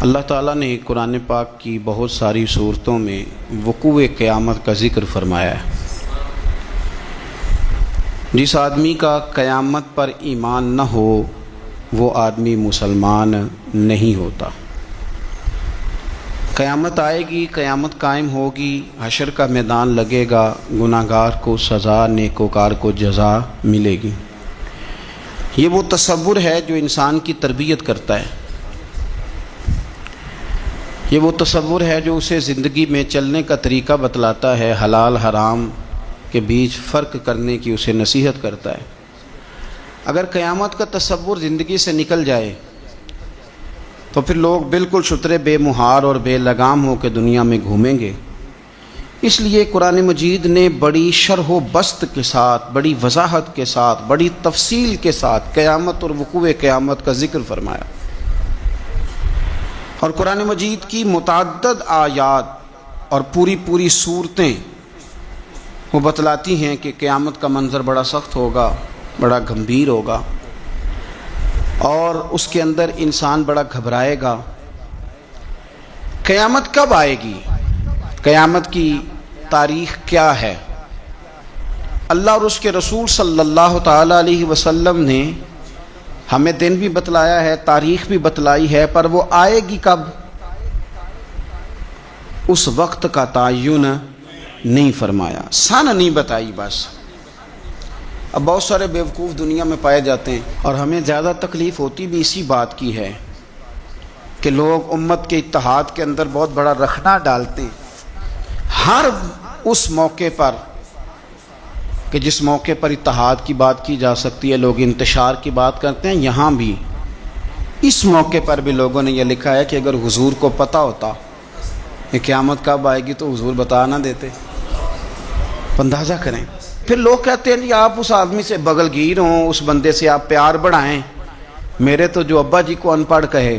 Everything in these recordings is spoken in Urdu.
اللہ تعالیٰ نے قرآن پاک کی بہت ساری صورتوں میں وقوع قیامت کا ذکر فرمایا ہے۔ جس آدمی کا قیامت پر ایمان نہ ہو وہ آدمی مسلمان نہیں ہوتا۔ قیامت آئے گی، قیامت قائم ہوگی، حشر کا میدان لگے گا، گناہگار کو سزا، نیکوکار کو جزا ملے گی۔ یہ وہ تصور ہے جو انسان کی تربیت کرتا ہے، یہ وہ تصور ہے جو اسے زندگی میں چلنے کا طریقہ بتلاتا ہے، حلال حرام کے بیچ فرق کرنے کی اسے نصیحت کرتا ہے۔ اگر قیامت کا تصور زندگی سے نکل جائے تو پھر لوگ بالکل شترے بے مہار اور بے لگام ہو کے دنیا میں گھومیں گے۔ اس لیے قرآن مجید نے بڑی شرح و بسط کے ساتھ، بڑی وضاحت کے ساتھ، بڑی تفصیل کے ساتھ قیامت اور وقوع قیامت کا ذکر فرمایا۔ اور قرآن مجید کی متعدد آیات اور پوری صورتیں وہ بتلاتی ہیں کہ قیامت کا منظر بڑا سخت ہوگا، بڑا گمبھیر ہوگا، اور اس کے اندر انسان بڑا گھبرائے گا۔ قیامت کب آئے گی؟ قیامت کی تاریخ کیا ہے؟ اللہ اور اس کے رسول صلی اللہ تعالی علیہ وسلم نے ہمیں دن بھی بتلایا ہے، تاریخ بھی بتلائی ہے، پر وہ آئے گی کب اس وقت کا تعین نہیں فرمایا، سن نہیں بتائی بس۔ اب بہت سارے بیوقوف دنیا میں پائے جاتے ہیں، اور ہمیں زیادہ تکلیف ہوتی بھی اسی بات کی ہے کہ لوگ امت کے اتحاد کے اندر بہت بڑا رخنہ ڈالتے ہیں ہر اس موقع پر کہ جس موقع پر اتحاد کی بات کی جا سکتی ہے، لوگ انتشار کی بات کرتے ہیں۔ یہاں بھی اس موقع پر بھی لوگوں نے یہ لکھا ہے کہ اگر حضور کو پتہ ہوتا کہ قیامت کب آئے گی تو حضور بتا نہ دیتے۔ اندازہ کریں۔ پھر لوگ کہتے ہیں کہ آپ اس آدمی سے بغل گیر ہوں، اس بندے سے آپ پیار بڑھائیں۔ میرے تو جو ابا جی کو ان پڑھ کہے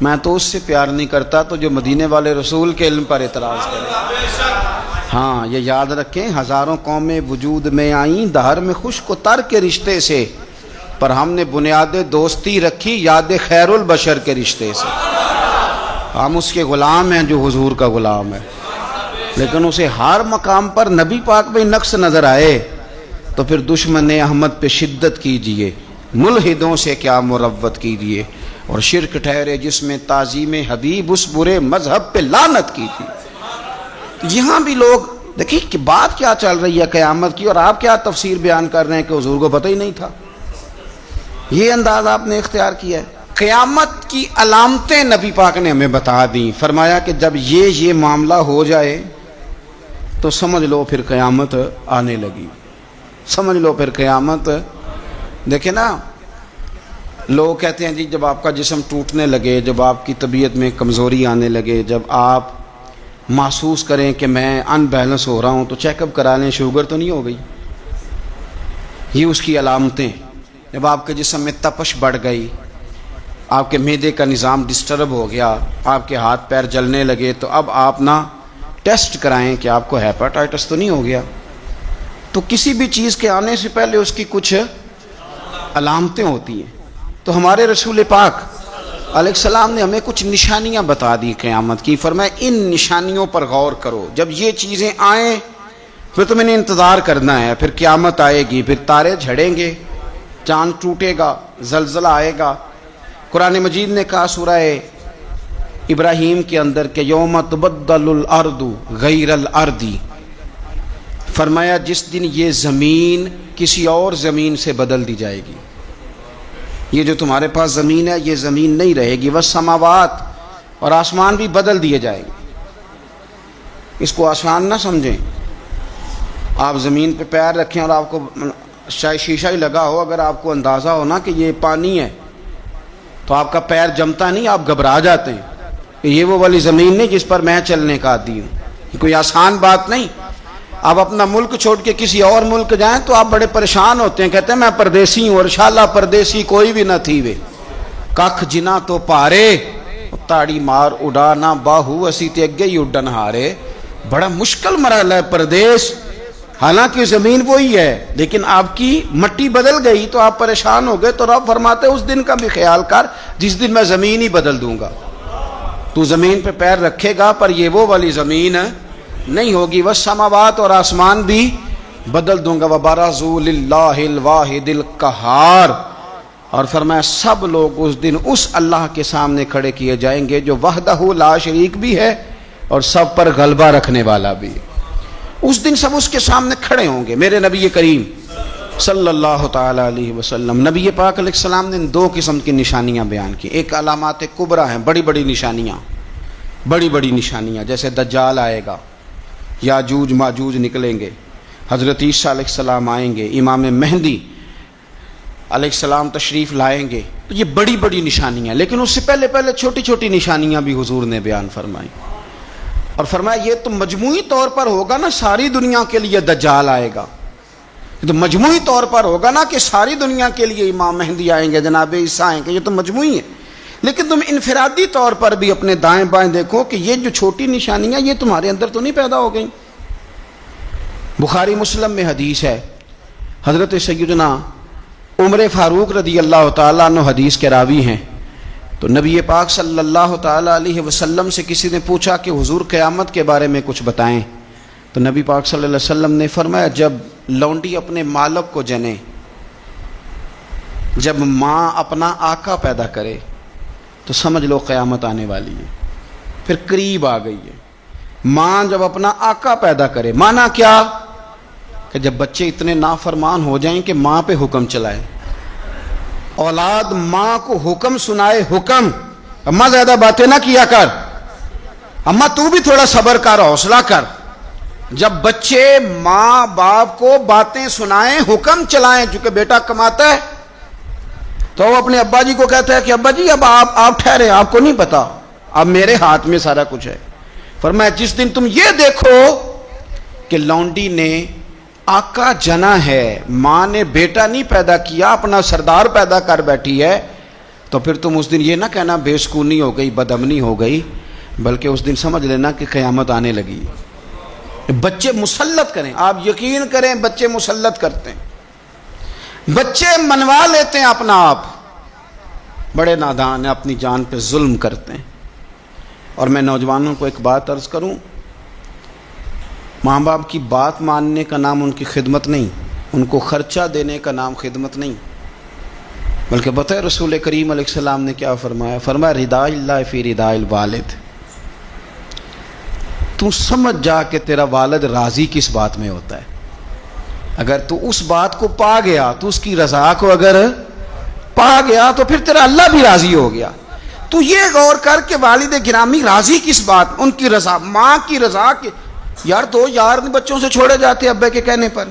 میں تو اس سے پیار نہیں کرتا تو جو مدینے والے رسول کے علم پر اعتراض کرے۔ ہاں یہ یاد رکھیں، ہزاروں قومیں وجود میں آئیں دہر میں خشک و تر کے رشتے سے، پر ہم نے بنیاد دوستی رکھی یاد خیر البشر کے رشتے سے۔ ہم اس کے غلام ہیں جو حضور کا غلام ہے، لیکن اسے ہر مقام پر نبی پاک میں نقص نظر آئے تو پھر دشمن احمد پہ شدت کیجئے، ملحدوں سے کیا مروت کیجئے، اور شرک ٹھہرے جس میں تعظیم حبیب اس برے مذہب پہ لعنت کیجئے۔ یہاں بھی لوگ دیکھیں کہ بات کیا چل رہی ہے قیامت کی، اور آپ کیا تفسیر بیان کر رہے ہیں کہ حضور کو پتہ ہی نہیں تھا۔ یہ انداز آپ نے اختیار کیا ہے۔ قیامت کی علامتیں نبی پاک نے ہمیں بتا دیں، فرمایا کہ جب یہ معاملہ ہو جائے تو سمجھ لو پھر قیامت آنے لگی، سمجھ لو پھر قیامت۔ دیکھیں نا، لوگ کہتے ہیں جی جب آپ کا جسم ٹوٹنے لگے، جب آپ کی طبیعت میں کمزوری آنے لگے، جب آپ محسوس کریں کہ میں ان بیلنس ہو رہا ہوں تو چیک اپ کرا لیں، شوگر تو نہیں ہو گئی۔ یہ اس کی علامتیں۔ جب آپ کے جسم میں تپش بڑھ گئی، آپ کے معدے کا نظام ڈسٹرب ہو گیا، آپ کے ہاتھ پیر جلنے لگے، تو اب آپ نہ ٹیسٹ کرائیں کہ آپ کو ہیپاٹائٹس تو نہیں ہو گیا۔ تو کسی بھی چیز کے آنے سے پہلے اس کی کچھ علامتیں ہوتی ہیں۔ تو ہمارے رسول پاک علیہ السلام نے ہمیں کچھ نشانیاں بتا دی قیامت کی، فرمایا ان نشانیوں پر غور کرو، جب یہ چیزیں آئیں پھر تمہیں نے انتظار کرنا ہے، پھر قیامت آئے گی، پھر تارے جھڑیں گے، چاند ٹوٹے گا، زلزلہ آئے گا۔ قرآن مجید نے کہا سورہ ابراہیم کے اندر کہ یوم تبدل الارض غیر الارض، فرمایا جس دن یہ زمین کسی اور زمین سے بدل دی جائے گی۔ یہ جو تمہارے پاس زمین ہے یہ زمین نہیں رہے گی، والسماوات، اور آسمان بھی بدل دیے جائیں گے۔ اس کو آسان نہ سمجھیں۔ آپ زمین پہ پیر رکھیں اور آپ کو شاید شیشہ ہی لگا ہو، اگر آپ کو اندازہ ہو نا کہ یہ پانی ہے تو آپ کا پیر جمتا نہیں، آپ گھبرا جاتے ہیں کہ یہ وہ والی زمین نہیں جس پر میں چلنے کا عادی ہوں۔ یہ کوئی آسان بات نہیں۔ آپ اپنا ملک چھوڑ کے کسی اور ملک جائیں تو آپ بڑے پریشان ہوتے ہیں، کہتے ہیں میں پردیسی ہوں، اور انشاءاللہ پردیسی کوئی بھی نہ تھی وے ککھ جنا تو پارے تاڑی مار اڑانا باہو اسی تے اگے ہی اڈن ہارے۔ بڑا مشکل مرحلہ ہے پردیس، حالانکہ زمین وہی ہے، لیکن آپ کی مٹی بدل گئی تو آپ پریشان ہو گئے۔ تو رب فرماتے اس دن کا بھی خیال کر جس دن میں زمین ہی بدل دوں گا۔ تو زمین پہ پیر رکھے گا پر یہ وہ والی زمین نہیں ہوگی، والسماوات اور آسمان بھی بدل دوں گا، وبرزوا للہ الواحد القہار، اور فرمایا سب لوگ اس دن اس اللہ کے سامنے کھڑے کیے جائیں گے جو وحدہ لا شریک بھی ہے اور سب پر غلبہ رکھنے والا بھی ہے۔ اس دن سب اس کے سامنے کھڑے ہوں گے۔ میرے نبی کریم صلی اللہ تعالی علیہ وسلم، نبی پاک علیہ السلام نے دو قسم کی نشانیاں بیان کی۔ ایک علامات کبریٰ ہیں، بڑی بڑی نشانیاں، جیسے دجال آئے گا، یاجوج ماجوج نکلیں گے، حضرت عیسیٰ علیہ السلام آئیں گے، امام مہدی علیہ السلام تشریف لائیں گے، تو یہ بڑی بڑی نشانیاں۔ لیکن اس سے پہلے چھوٹی چھوٹی نشانیاں بھی حضور نے بیان فرمائی، اور فرمایا یہ تو مجموعی طور پر ہوگا نا، ساری دنیا کے لیے دجال آئے گا، یہ تو مجموعی طور پر ہوگا نا کہ ساری دنیا کے لیے امام مہدی آئیں گے، جناب عیسیٰ آئیں گے، یہ تو مجموعی ہے۔ لیکن تم انفرادی طور پر بھی اپنے دائیں بائیں دیکھو کہ یہ جو چھوٹی نشانیاں یہ تمہارے اندر تو نہیں پیدا ہو گئیں۔ بخاری مسلم میں حدیث ہے، حضرت سیدنا عمر فاروق رضی اللہ تعالیٰ عنہ حدیث کے راوی ہیں، تو نبی پاک صلی اللہ تعالیٰ علیہ وسلم سے کسی نے پوچھا کہ حضور قیامت کے بارے میں کچھ بتائیں، تو نبی پاک صلی اللہ علیہ وسلم نے فرمایا جب لونڈی اپنے مالک کو جنے، جب ماں اپنا آقا پیدا کرے تو سمجھ لو قیامت آنے والی ہے، پھر قریب آ گئی ہے۔ ماں جب اپنا آقا پیدا کرے، مانا کیا کہ جب بچے اتنے نافرمان ہو جائیں کہ ماں پہ حکم چلائے، اولاد ماں کو حکم سنائے، حکم اماں زیادہ باتیں نہ کیا کر، اماں تو بھی تھوڑا صبر کر، حوصلہ کر۔ جب بچے ماں باپ کو باتیں سنائیں، حکم چلائیں، چونکہ بیٹا کماتا ہے تو وہ اپنے ابا جی کو کہتا ہے کہ ابا جی اب آپ ٹھہرے، آپ کو نہیں پتا، اب میرے ہاتھ میں سارا کچھ ہے۔ فرمایا جس دن تم یہ دیکھو کہ لونڈی نے آقا جنا ہے، ماں نے بیٹا نہیں پیدا کیا، اپنا سردار پیدا کر بیٹھی ہے، تو پھر تم اس دن یہ نہ کہنا بے سکونی ہو گئی، بدامنی ہو گئی، بلکہ اس دن سمجھ لینا کہ قیامت آنے لگی۔ بچے مسلط کریں، آپ یقین کریں بچے مسلط کرتے ہیں، بچے منوا لیتے ہیں اپنا آپ، بڑے نادان ہیں، اپنی جان پہ ظلم کرتے ہیں۔ اور میں نوجوانوں کو ایک بات عرض کروں، ماں باپ کی بات ماننے کا نام ان کی خدمت نہیں، ان کو خرچہ دینے کا نام خدمت نہیں، بلکہ بتائے رسول کریم علیہ السلام نے کیا فرمایا؟ فرمایا رضا اللہ فی رضا الوالد، تو سمجھ جا کہ تیرا والد راضی کس بات میں ہوتا ہے۔ اگر تو اس بات کو پا گیا، تو اس کی رضا کو اگر پا گیا تو پھر تیرا اللہ بھی راضی ہو گیا۔ تو یہ غور کر کے والد گرامی راضی کس بات، ان کی رضا، ماں کی رضا کی۔ یار دو یار بچوں سے چھوڑے جاتے ابے کے کہنے پر،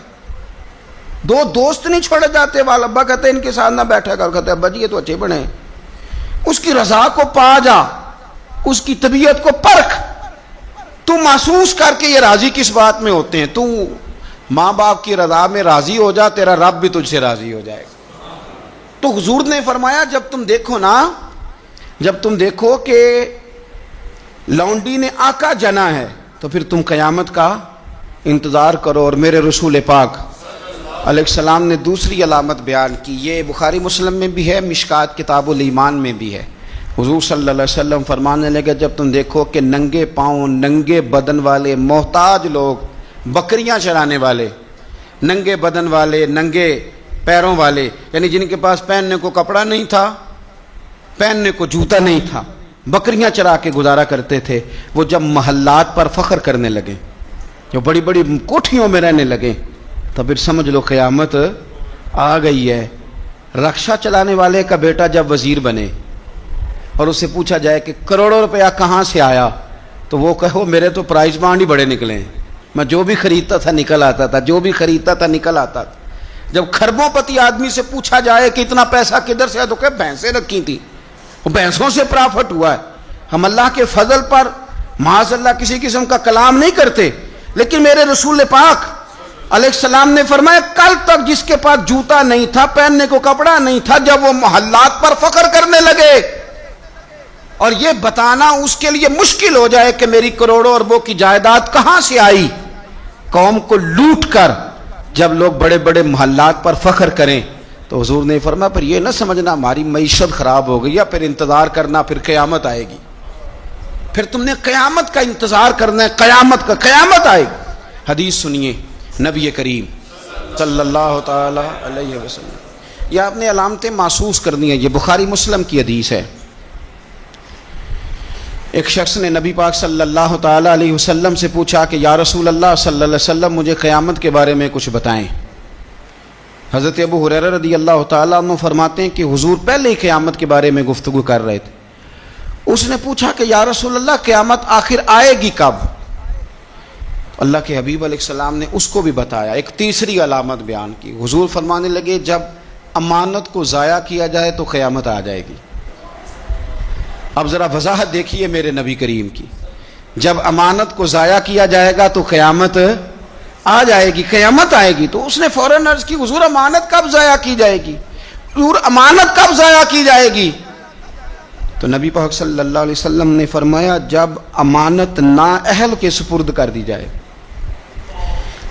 دو دوست نہیں چھوڑے جاتے، والا ابا کہتے ان کے ساتھ نہ بیٹھا کر، کہتے ابا جی یہ تو اچھے بنے۔ اس کی رضا کو پا جا، اس کی طبیعت کو پرکھ، تو محسوس کر کے یہ راضی کس بات میں ہوتے ہیں۔ تو ماں باپ کی رضا میں راضی ہو جا، تیرا رب بھی تجھ سے راضی ہو جائے گا۔ تو حضور نے فرمایا جب تم دیکھو نا، جب تم دیکھو کہ لونڈی نے آقا جنا ہے تو پھر تم قیامت کا انتظار کرو۔ اور میرے رسول پاک علیہ السلام نے دوسری علامت بیان کی، یہ بخاری مسلم میں بھی ہے، مشکات کتاب الایمان میں بھی ہے۔ حضور صلی اللہ علیہ وسلم فرمانے لگے جب تم دیکھو کہ ننگے پاؤں، ننگے بدن والے محتاج لوگ، بکریاں چرانے والے، ننگے بدن والے، ننگے پیروں والے، یعنی جن کے پاس پہننے کو کپڑا نہیں تھا، پہننے کو جوتا نہیں تھا، بکریاں چرا کے گزارا کرتے تھے، وہ جب محلات پر فخر کرنے لگے، جو بڑی بڑی کوٹھیوں میں رہنے لگے، تو پھر سمجھ لو قیامت آ گئی ہے۔ رکشا چلانے والے کا بیٹا جب وزیر بنے اور اس سے پوچھا جائے کہ کروڑوں روپیہ کہاں سے آیا، تو وہ کہو میرے تو پرائز بانڈ ہی بڑے نکلے ہیں، میں جو بھی خریدتا تھا نکل آتا تھا، جو بھی خریدتا تھا نکل آتا تھا۔ جب خربوں پتی آدمی سے پوچھا جائے کہ اتنا پیسہ کدھر سے ہے، تو کہ بھینسیں رکھی تھی، وہ بھینسوں سے پرافٹ ہوا ہے۔ ہم اللہ کے فضل پر معاذ اللہ کسی قسم کا کلام نہیں کرتے، لیکن میرے رسول پاک علیہ السلام نے فرمایا کل تک جس کے پاس جوتا نہیں تھا، پہننے کو کپڑا نہیں تھا، جب وہ محلات پر فخر کرنے لگے اور یہ بتانا اس کے لیے مشکل ہو جائے کہ میری کروڑوں اربوں کی جائیداد کہاں سے آئی، قوم کو لوٹ کر جب لوگ بڑے بڑے محلات پر فخر کریں، تو حضور نے فرمایا پھر یہ نہ سمجھنا ہماری معیشت خراب ہو گئی، یا پھر انتظار کرنا پھر قیامت آئے گی۔ پھر تم نے قیامت کا انتظار کرنا ہے، قیامت آئے گی۔ حدیث سنیے نبی کریم صلی اللہ تعالی علیہ وسلم، یہ آپ نے علامتیں محسوس کرنی ہیں، یہ بخاری مسلم کی حدیث ہے۔ ایک شخص نے نبی پاک صلی اللہ تعالی علیہ وسلم سے پوچھا کہ یا رسول اللہ صلی اللہ علیہ وسلم مجھے قیامت کے بارے میں کچھ بتائیں۔ حضرت ابو ہریرہ رضی اللہ تعالیٰ عنہ فرماتے ہیں کہ حضور پہلے ہی قیامت کے بارے میں گفتگو کر رہے تھے۔ اس نے پوچھا کہ یا رسول اللہ قیامت آخر آئے گی کب؟ اللہ کے حبیب علیہ السلام نے اس کو بھی بتایا، ایک تیسری علامت بیان کی۔ حضور فرمانے لگے جب امانت کو ضائع کیا جائے تو قیامت آ جائے گی۔ اب ذرا وضاحت دیکھیے میرے نبی کریم کی، جب امانت کو ضائع کیا جائے گا تو قیامت آ جائے گی، قیامت آئے گی۔ تو اس نے فوراً عرض کی حضور امانت کب ضائع کی جائے گی؟ حضور امانت کب ضائع کی جائے گی؟ تو نبی پاک صلی اللہ علیہ وسلم نے فرمایا جب امانت نااہل کے سپرد کر دی جائے،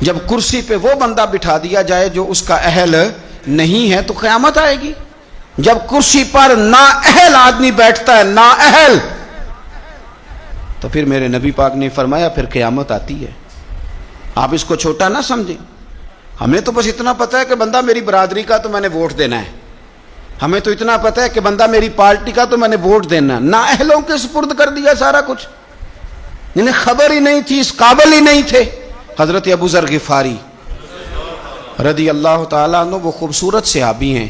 جب کرسی پہ وہ بندہ بٹھا دیا جائے جو اس کا اہل نہیں ہے تو قیامت آئے گی۔ جب کرسی پر نااہل آدمی بیٹھتا ہے، نااہل، تو پھر میرے نبی پاک نے فرمایا پھر قیامت آتی ہے۔ آپ اس کو چھوٹا نہ سمجھیں، ہمیں تو بس اتنا پتہ ہے کہ بندہ میری برادری کا تو میں نے ووٹ دینا ہے، ہمیں تو اتنا پتہ ہے کہ بندہ میری پارٹی کا تو میں نے ووٹ دینا ہے۔ نااہلوں کے سپرد کر دیا سارا کچھ، جنہیں خبر ہی نہیں تھی، اس قابل ہی نہیں تھے۔ حضرت ابو ذر غفاری رضی اللہ تعالیٰ عنہ وہ خوبصورت صحابی ہیں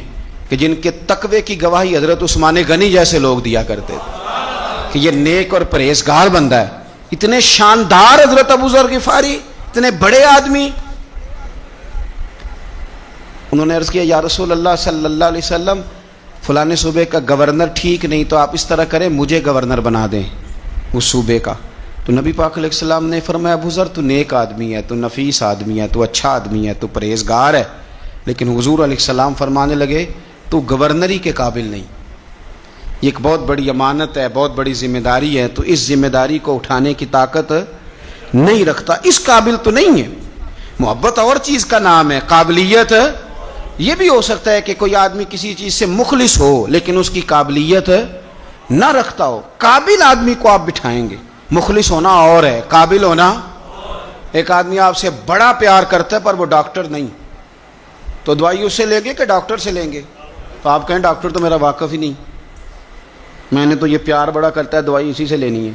کہ جن کے تقوی کی گواہی حضرت عثمان غنی جیسے لوگ دیا کرتے تھے کہ یہ نیک اور پرہیزگار بندہ ہے۔ اتنے شاندار حضرت ابو ذر غفاری، اتنے بڑے آدمی۔ انہوں نے عرض کیا یا رسول اللہ صلی اللہ علیہ وسلم فلانے صوبے کا گورنر ٹھیک نہیں، تو آپ اس طرح کریں مجھے گورنر بنا دیں اس صوبے کا۔ تو نبی پاک علیہ السلام نے فرمایا ابو ذر تو نیک آدمی ہے، تو نفیس آدمی ہے، تو اچھا آدمی ہے، تو پرہیزگار ہے، لیکن حضور علیہ السلام فرمانے لگے تو گورنری کے قابل نہیں، یہ ایک بہت بڑی امانت ہے، بہت بڑی ذمہ داری ہے، تو اس ذمہ داری کو اٹھانے کی طاقت نہیں رکھتا، اس قابل تو نہیں ہے۔ محبت اور چیز کا نام ہے، قابلیت یہ بھی ہو سکتا ہے کہ کوئی آدمی کسی چیز سے مخلص ہو لیکن اس کی قابلیت نہ رکھتا ہو۔ قابل آدمی کو آپ بٹھائیں گے، مخلص ہونا اور ہے، قابل ہونا۔ ایک آدمی آپ سے بڑا پیار کرتا ہے پر وہ ڈاکٹر نہیں، تو دوائی اس سے لیں گے کہ ڈاکٹر سے لیں گے؟ تو آپ کہیں ڈاکٹر تو میرا واقف ہی نہیں، میں نے تو یہ پیار بڑا کرتا ہے دوائی اسی سے لینی ہے۔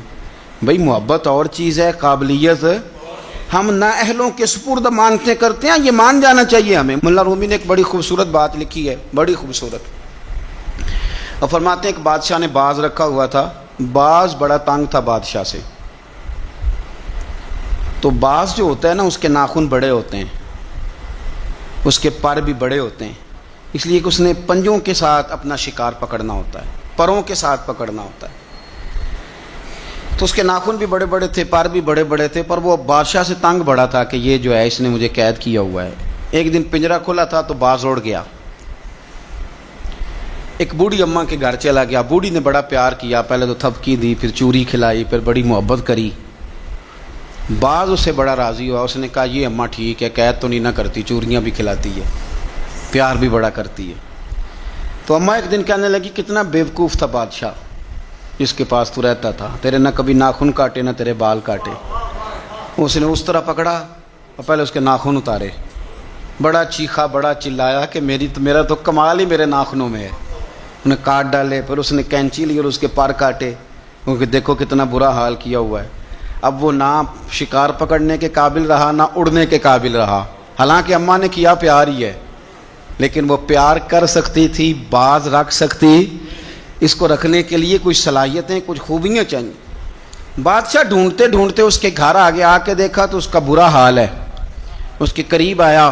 بھئی محبت اور چیز ہے، قابلیت ہم نااہلوں کے سپرد مانتے کرتے ہیں، یہ مان جانا چاہیے ہمیں۔ ملا رومی نے ایک بڑی خوبصورت بات لکھی ہے، بڑی خوبصورت، اور فرماتے ہیں ایک بادشاہ نے باز رکھا ہوا تھا، باز بڑا تنگ تھا بادشاہ سے۔ تو باز جو ہوتا ہے نا اس کے ناخن بڑے ہوتے ہیں، اس کے پر بھی بڑے ہوتے ہیں، اس لیے کہ اس نے پنجوں کے ساتھ اپنا شکار پکڑنا ہوتا ہے، پروں کے ساتھ پکڑنا ہوتا ہے، تو اس کے ناخن بھی بڑے بڑے تھے، پر بھی بڑے بڑے تھے، پر وہ بادشاہ سے تنگ بڑا تھا کہ یہ جو ہے اس نے مجھے قید کیا ہوا ہے۔ ایک دن پنجرا کھلا تھا تو باز اڑ گیا، ایک بوڑھی اماں کے گھر چلا گیا۔ بوڑھی نے بڑا پیار کیا، پہلے تو تھپکی دی، پھر چوری کھلائی، پھر بڑی محبت کری۔ باز اس سے بڑا راضی ہوا، اس نے کہا یہ اماں ٹھیک ہے، قید تو نہیں نہ کرتی، چوریاں بھی کھلاتی ہے، پیار بھی بڑا کرتی ہے۔ تو اماں ایک دن کہنے لگی کتنا بیوقوف تھا بادشاہ جس کے پاس تو رہتا تھا، تیرے نہ کبھی ناخن کاٹے نہ تیرے بال کاٹے۔ اس نے اس طرح پکڑا اور پہلے اس کے ناخن اتارے، بڑا چیخا، بڑا چلایا کہ میرا تو کمال ہی میرے ناخنوں میں ہے۔ انہیں کاٹ ڈالے، پھر اس نے کینچی لی اور اس کے پر کاٹے، کیونکہ دیکھو کتنا برا حال کیا ہوا ہے۔ اب وہ نہ شکار پکڑنے کے قابل رہا نہ اڑنے کے قابل رہا، حالانکہ اماں نے کیا پیار ہی ہے، لیکن وہ پیار کر سکتی تھی، باز رکھ سکتی، اس کو رکھنے کے لیے کچھ صلاحیتیں، کچھ خوبیاں چاہیے۔ بادشاہ ڈھونڈتے ڈھونڈتے اس کے گھر آگے آ کے دیکھا تو اس کا برا حال ہے، اس کے قریب آیا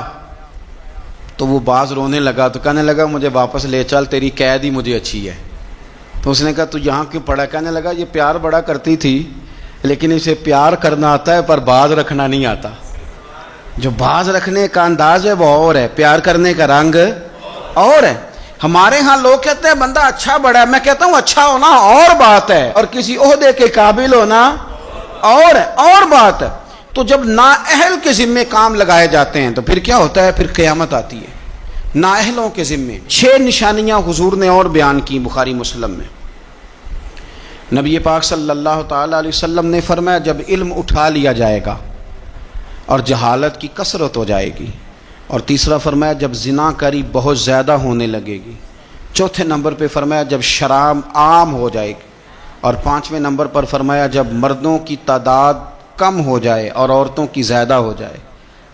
تو وہ باز رونے لگا، تو کہنے لگا مجھے واپس لے چل، تیری قید ہی مجھے اچھی ہے۔ تو اس نے کہا تو یہاں کیوں پڑا؟ کہنے لگا یہ پیار بڑا کرتی تھی لیکن اسے پیار کرنا آتا ہے پر باز رکھنا نہیں آتا۔ جو باز رکھنے کا انداز ہے وہ اور ہے، پیار کرنے کا رنگ اور ہے۔ ہمارے ہاں لوگ کہتے ہیں بندہ اچھا بڑا ہے، میں کہتا ہوں اچھا ہونا اور بات ہے اور کسی عہدے کے قابل ہونا اور ہے، اور بات ہے۔ تو جب نااہل کے ذمے کام لگائے جاتے ہیں تو پھر کیا ہوتا ہے؟ پھر قیامت آتی ہے نااہلوں کے ذمے۔ 6 نشانیاں حضور نے اور بیان کی بخاری مسلم میں۔ نبی پاک صلی اللہ تعالیٰ علیہ وسلم نے فرمایا جب علم اٹھا لیا جائے گا اور جہالت کی کثرت ہو جائے گی، اور تیسرا فرمایا جب زنا کاری بہت زیادہ ہونے لگے گی، چوتھے نمبر پہ فرمایا جب شراب عام ہو جائے گی، اور پانچویں نمبر پر فرمایا جب مردوں کی تعداد کم ہو جائے اور عورتوں کی زیادہ ہو جائے،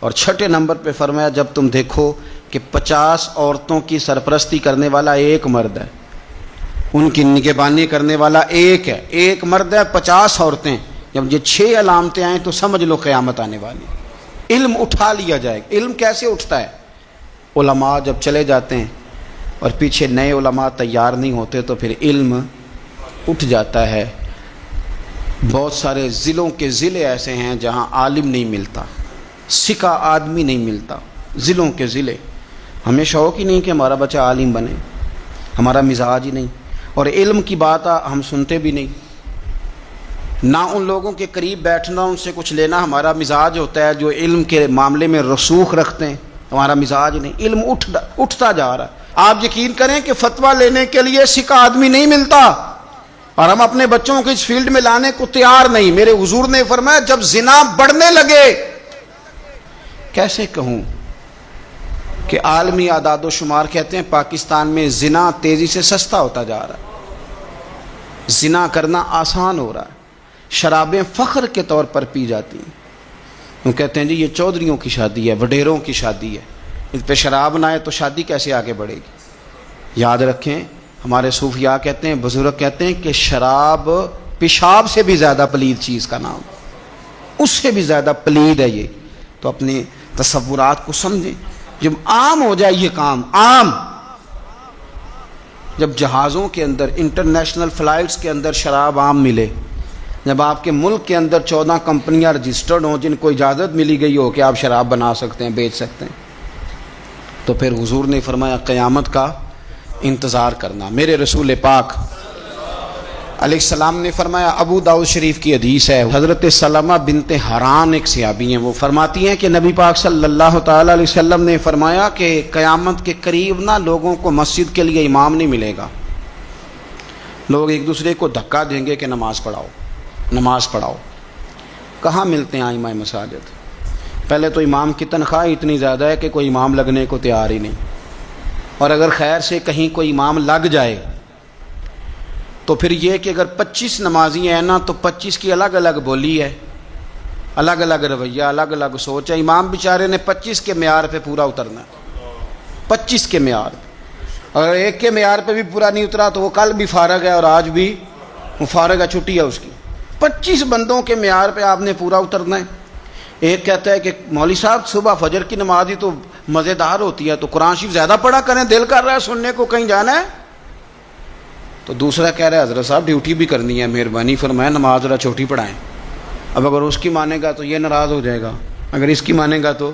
اور چھٹے نمبر پہ فرمایا جب تم دیکھو کہ 50 عورتوں کی سرپرستی کرنے والا ایک مرد ہے، ان کی نگہبانی کرنے والا ایک ہے، ایک مرد ہے 50 عورتیں، جب یہ 6 علامتیں آئیں تو سمجھ لو قیامت آنے والی۔ علم اٹھا لیا جائے گا۔ علم کیسے اٹھتا ہے؟ علماء جب چلے جاتے ہیں اور پیچھے نئے علماء تیار نہیں ہوتے تو پھر علم اٹھ جاتا ہے۔ بہت سارے ضلعوں کے ضلع ایسے ہیں جہاں عالم نہیں ملتا، سکہ آدمی نہیں ملتا، ضلعوں کے ضلع۔ ہمیں شوق ہی نہیں کہ ہمارا بچہ عالم بنے، ہمارا مزاج ہی نہیں، اور علم کی بات ہم سنتے بھی نہیں، نہ ان لوگوں کے قریب بیٹھنا، ان سے کچھ لینا ہمارا مزاج ہوتا ہے جو علم کے معاملے میں رسوخ رکھتے ہیں، ہمارا مزاج نہیں۔ علم اٹھتا جا رہا ہے۔ آپ یقین کریں کہ فتویٰ لینے کے لیے سکہ آدمی نہیں ملتا، اور ہم اپنے بچوں کو اس فیلڈ میں لانے کو تیار نہیں۔ میرے حضور نے فرمایا جب زنا بڑھنے لگے، کیسے کہوں کہ عالمی اعداد و شمار کہتے ہیں پاکستان میں زنا تیزی سے سستا ہوتا جا رہا ہے، زنا کرنا آسان ہو رہا ہے، شرابیں فخر کے طور پر پی جاتی ہیں۔ وہ کہتے ہیں جی یہ چودھریوں کی شادی ہے، وڈیروں کی شادی ہے، اس پہ شراب نہ آئے تو شادی کیسے آگے بڑھے گی؟ یاد رکھیں، ہمارے صوفیاء کہتے ہیں، بزرگ کہتے ہیں کہ شراب پیشاب سے بھی زیادہ پلید چیز کا نام، اس سے بھی زیادہ پلید ہے یہ۔ تو اپنے تصورات کو سمجھیں۔ جب عام ہو جائے یہ کام، عام، جب جہازوں کے اندر، انٹرنیشنل فلائٹس کے اندر شراب عام ملے، جب آپ کے ملک کے اندر 14 کمپنیاں رجسٹرڈ ہوں جن کو اجازت ملی گئی ہو کہ آپ شراب بنا سکتے ہیں، بیچ سکتے ہیں، تو پھر حضور نے فرمایا قیامت کا انتظار کرنا۔ میرے رسول پاک علیہ السلام نے فرمایا، ابو داؤد شریف کی حدیث ہے، حضرت سلمہ بنت حران ایک صحابی ہیں، وہ فرماتی ہیں کہ نبی پاک صلی اللہ تعالی علیہ وسلم نے فرمایا کہ قیامت کے قریب نہ لوگوں کو مسجد کے لیے امام نہیں ملے گا، لوگ ایک دوسرے کو دھکا دیں گے کہ نماز پڑھاؤ، نماز پڑھاؤ۔ کہاں ملتے ہیں ائمہ مساجد؟ پہلے تو امام کی تنخواہ اتنی زیادہ ہے کہ کوئی امام لگنے کو تیار ہی نہیں، اور اگر خیر سے کہیں کوئی امام لگ جائے تو پھر یہ کہ اگر 25 نمازی ہیں نا تو 25 کی الگ الگ بولی ہے، الگ الگ رویہ، الگ الگ سوچ ہے۔ امام بیچارے نے 25 کے معیار پہ پورا اترنا ہے، 25 کے معیار پہ۔ اگر ایک کے معیار پہ بھی پورا نہیں اترا تو وہ کل بھی فارغ ہے اور آج بھی وہ فارغ ہے، چھٹی ہے اس کی۔ 25 بندوں کے معیار پہ آپ نے پورا اترنا ہے۔ ایک کہتا ہے کہ مولوی صاحب صبح فجر کی نماز ہی تو مزیدار ہوتی ہے، تو قرآن شریف زیادہ پڑھا کریں، دل کر رہا ہے سننے کو، کہیں جانا ہے۔ تو دوسرا کہہ رہا ہے حضرت صاحب ڈیوٹی بھی کرنی ہے، مہربانی فرمائیں نماز ذرا چھوٹی پڑھائیں۔ اب اگر اس کی مانے گا تو یہ ناراض ہو جائے گا، اگر اس کی مانے گا تو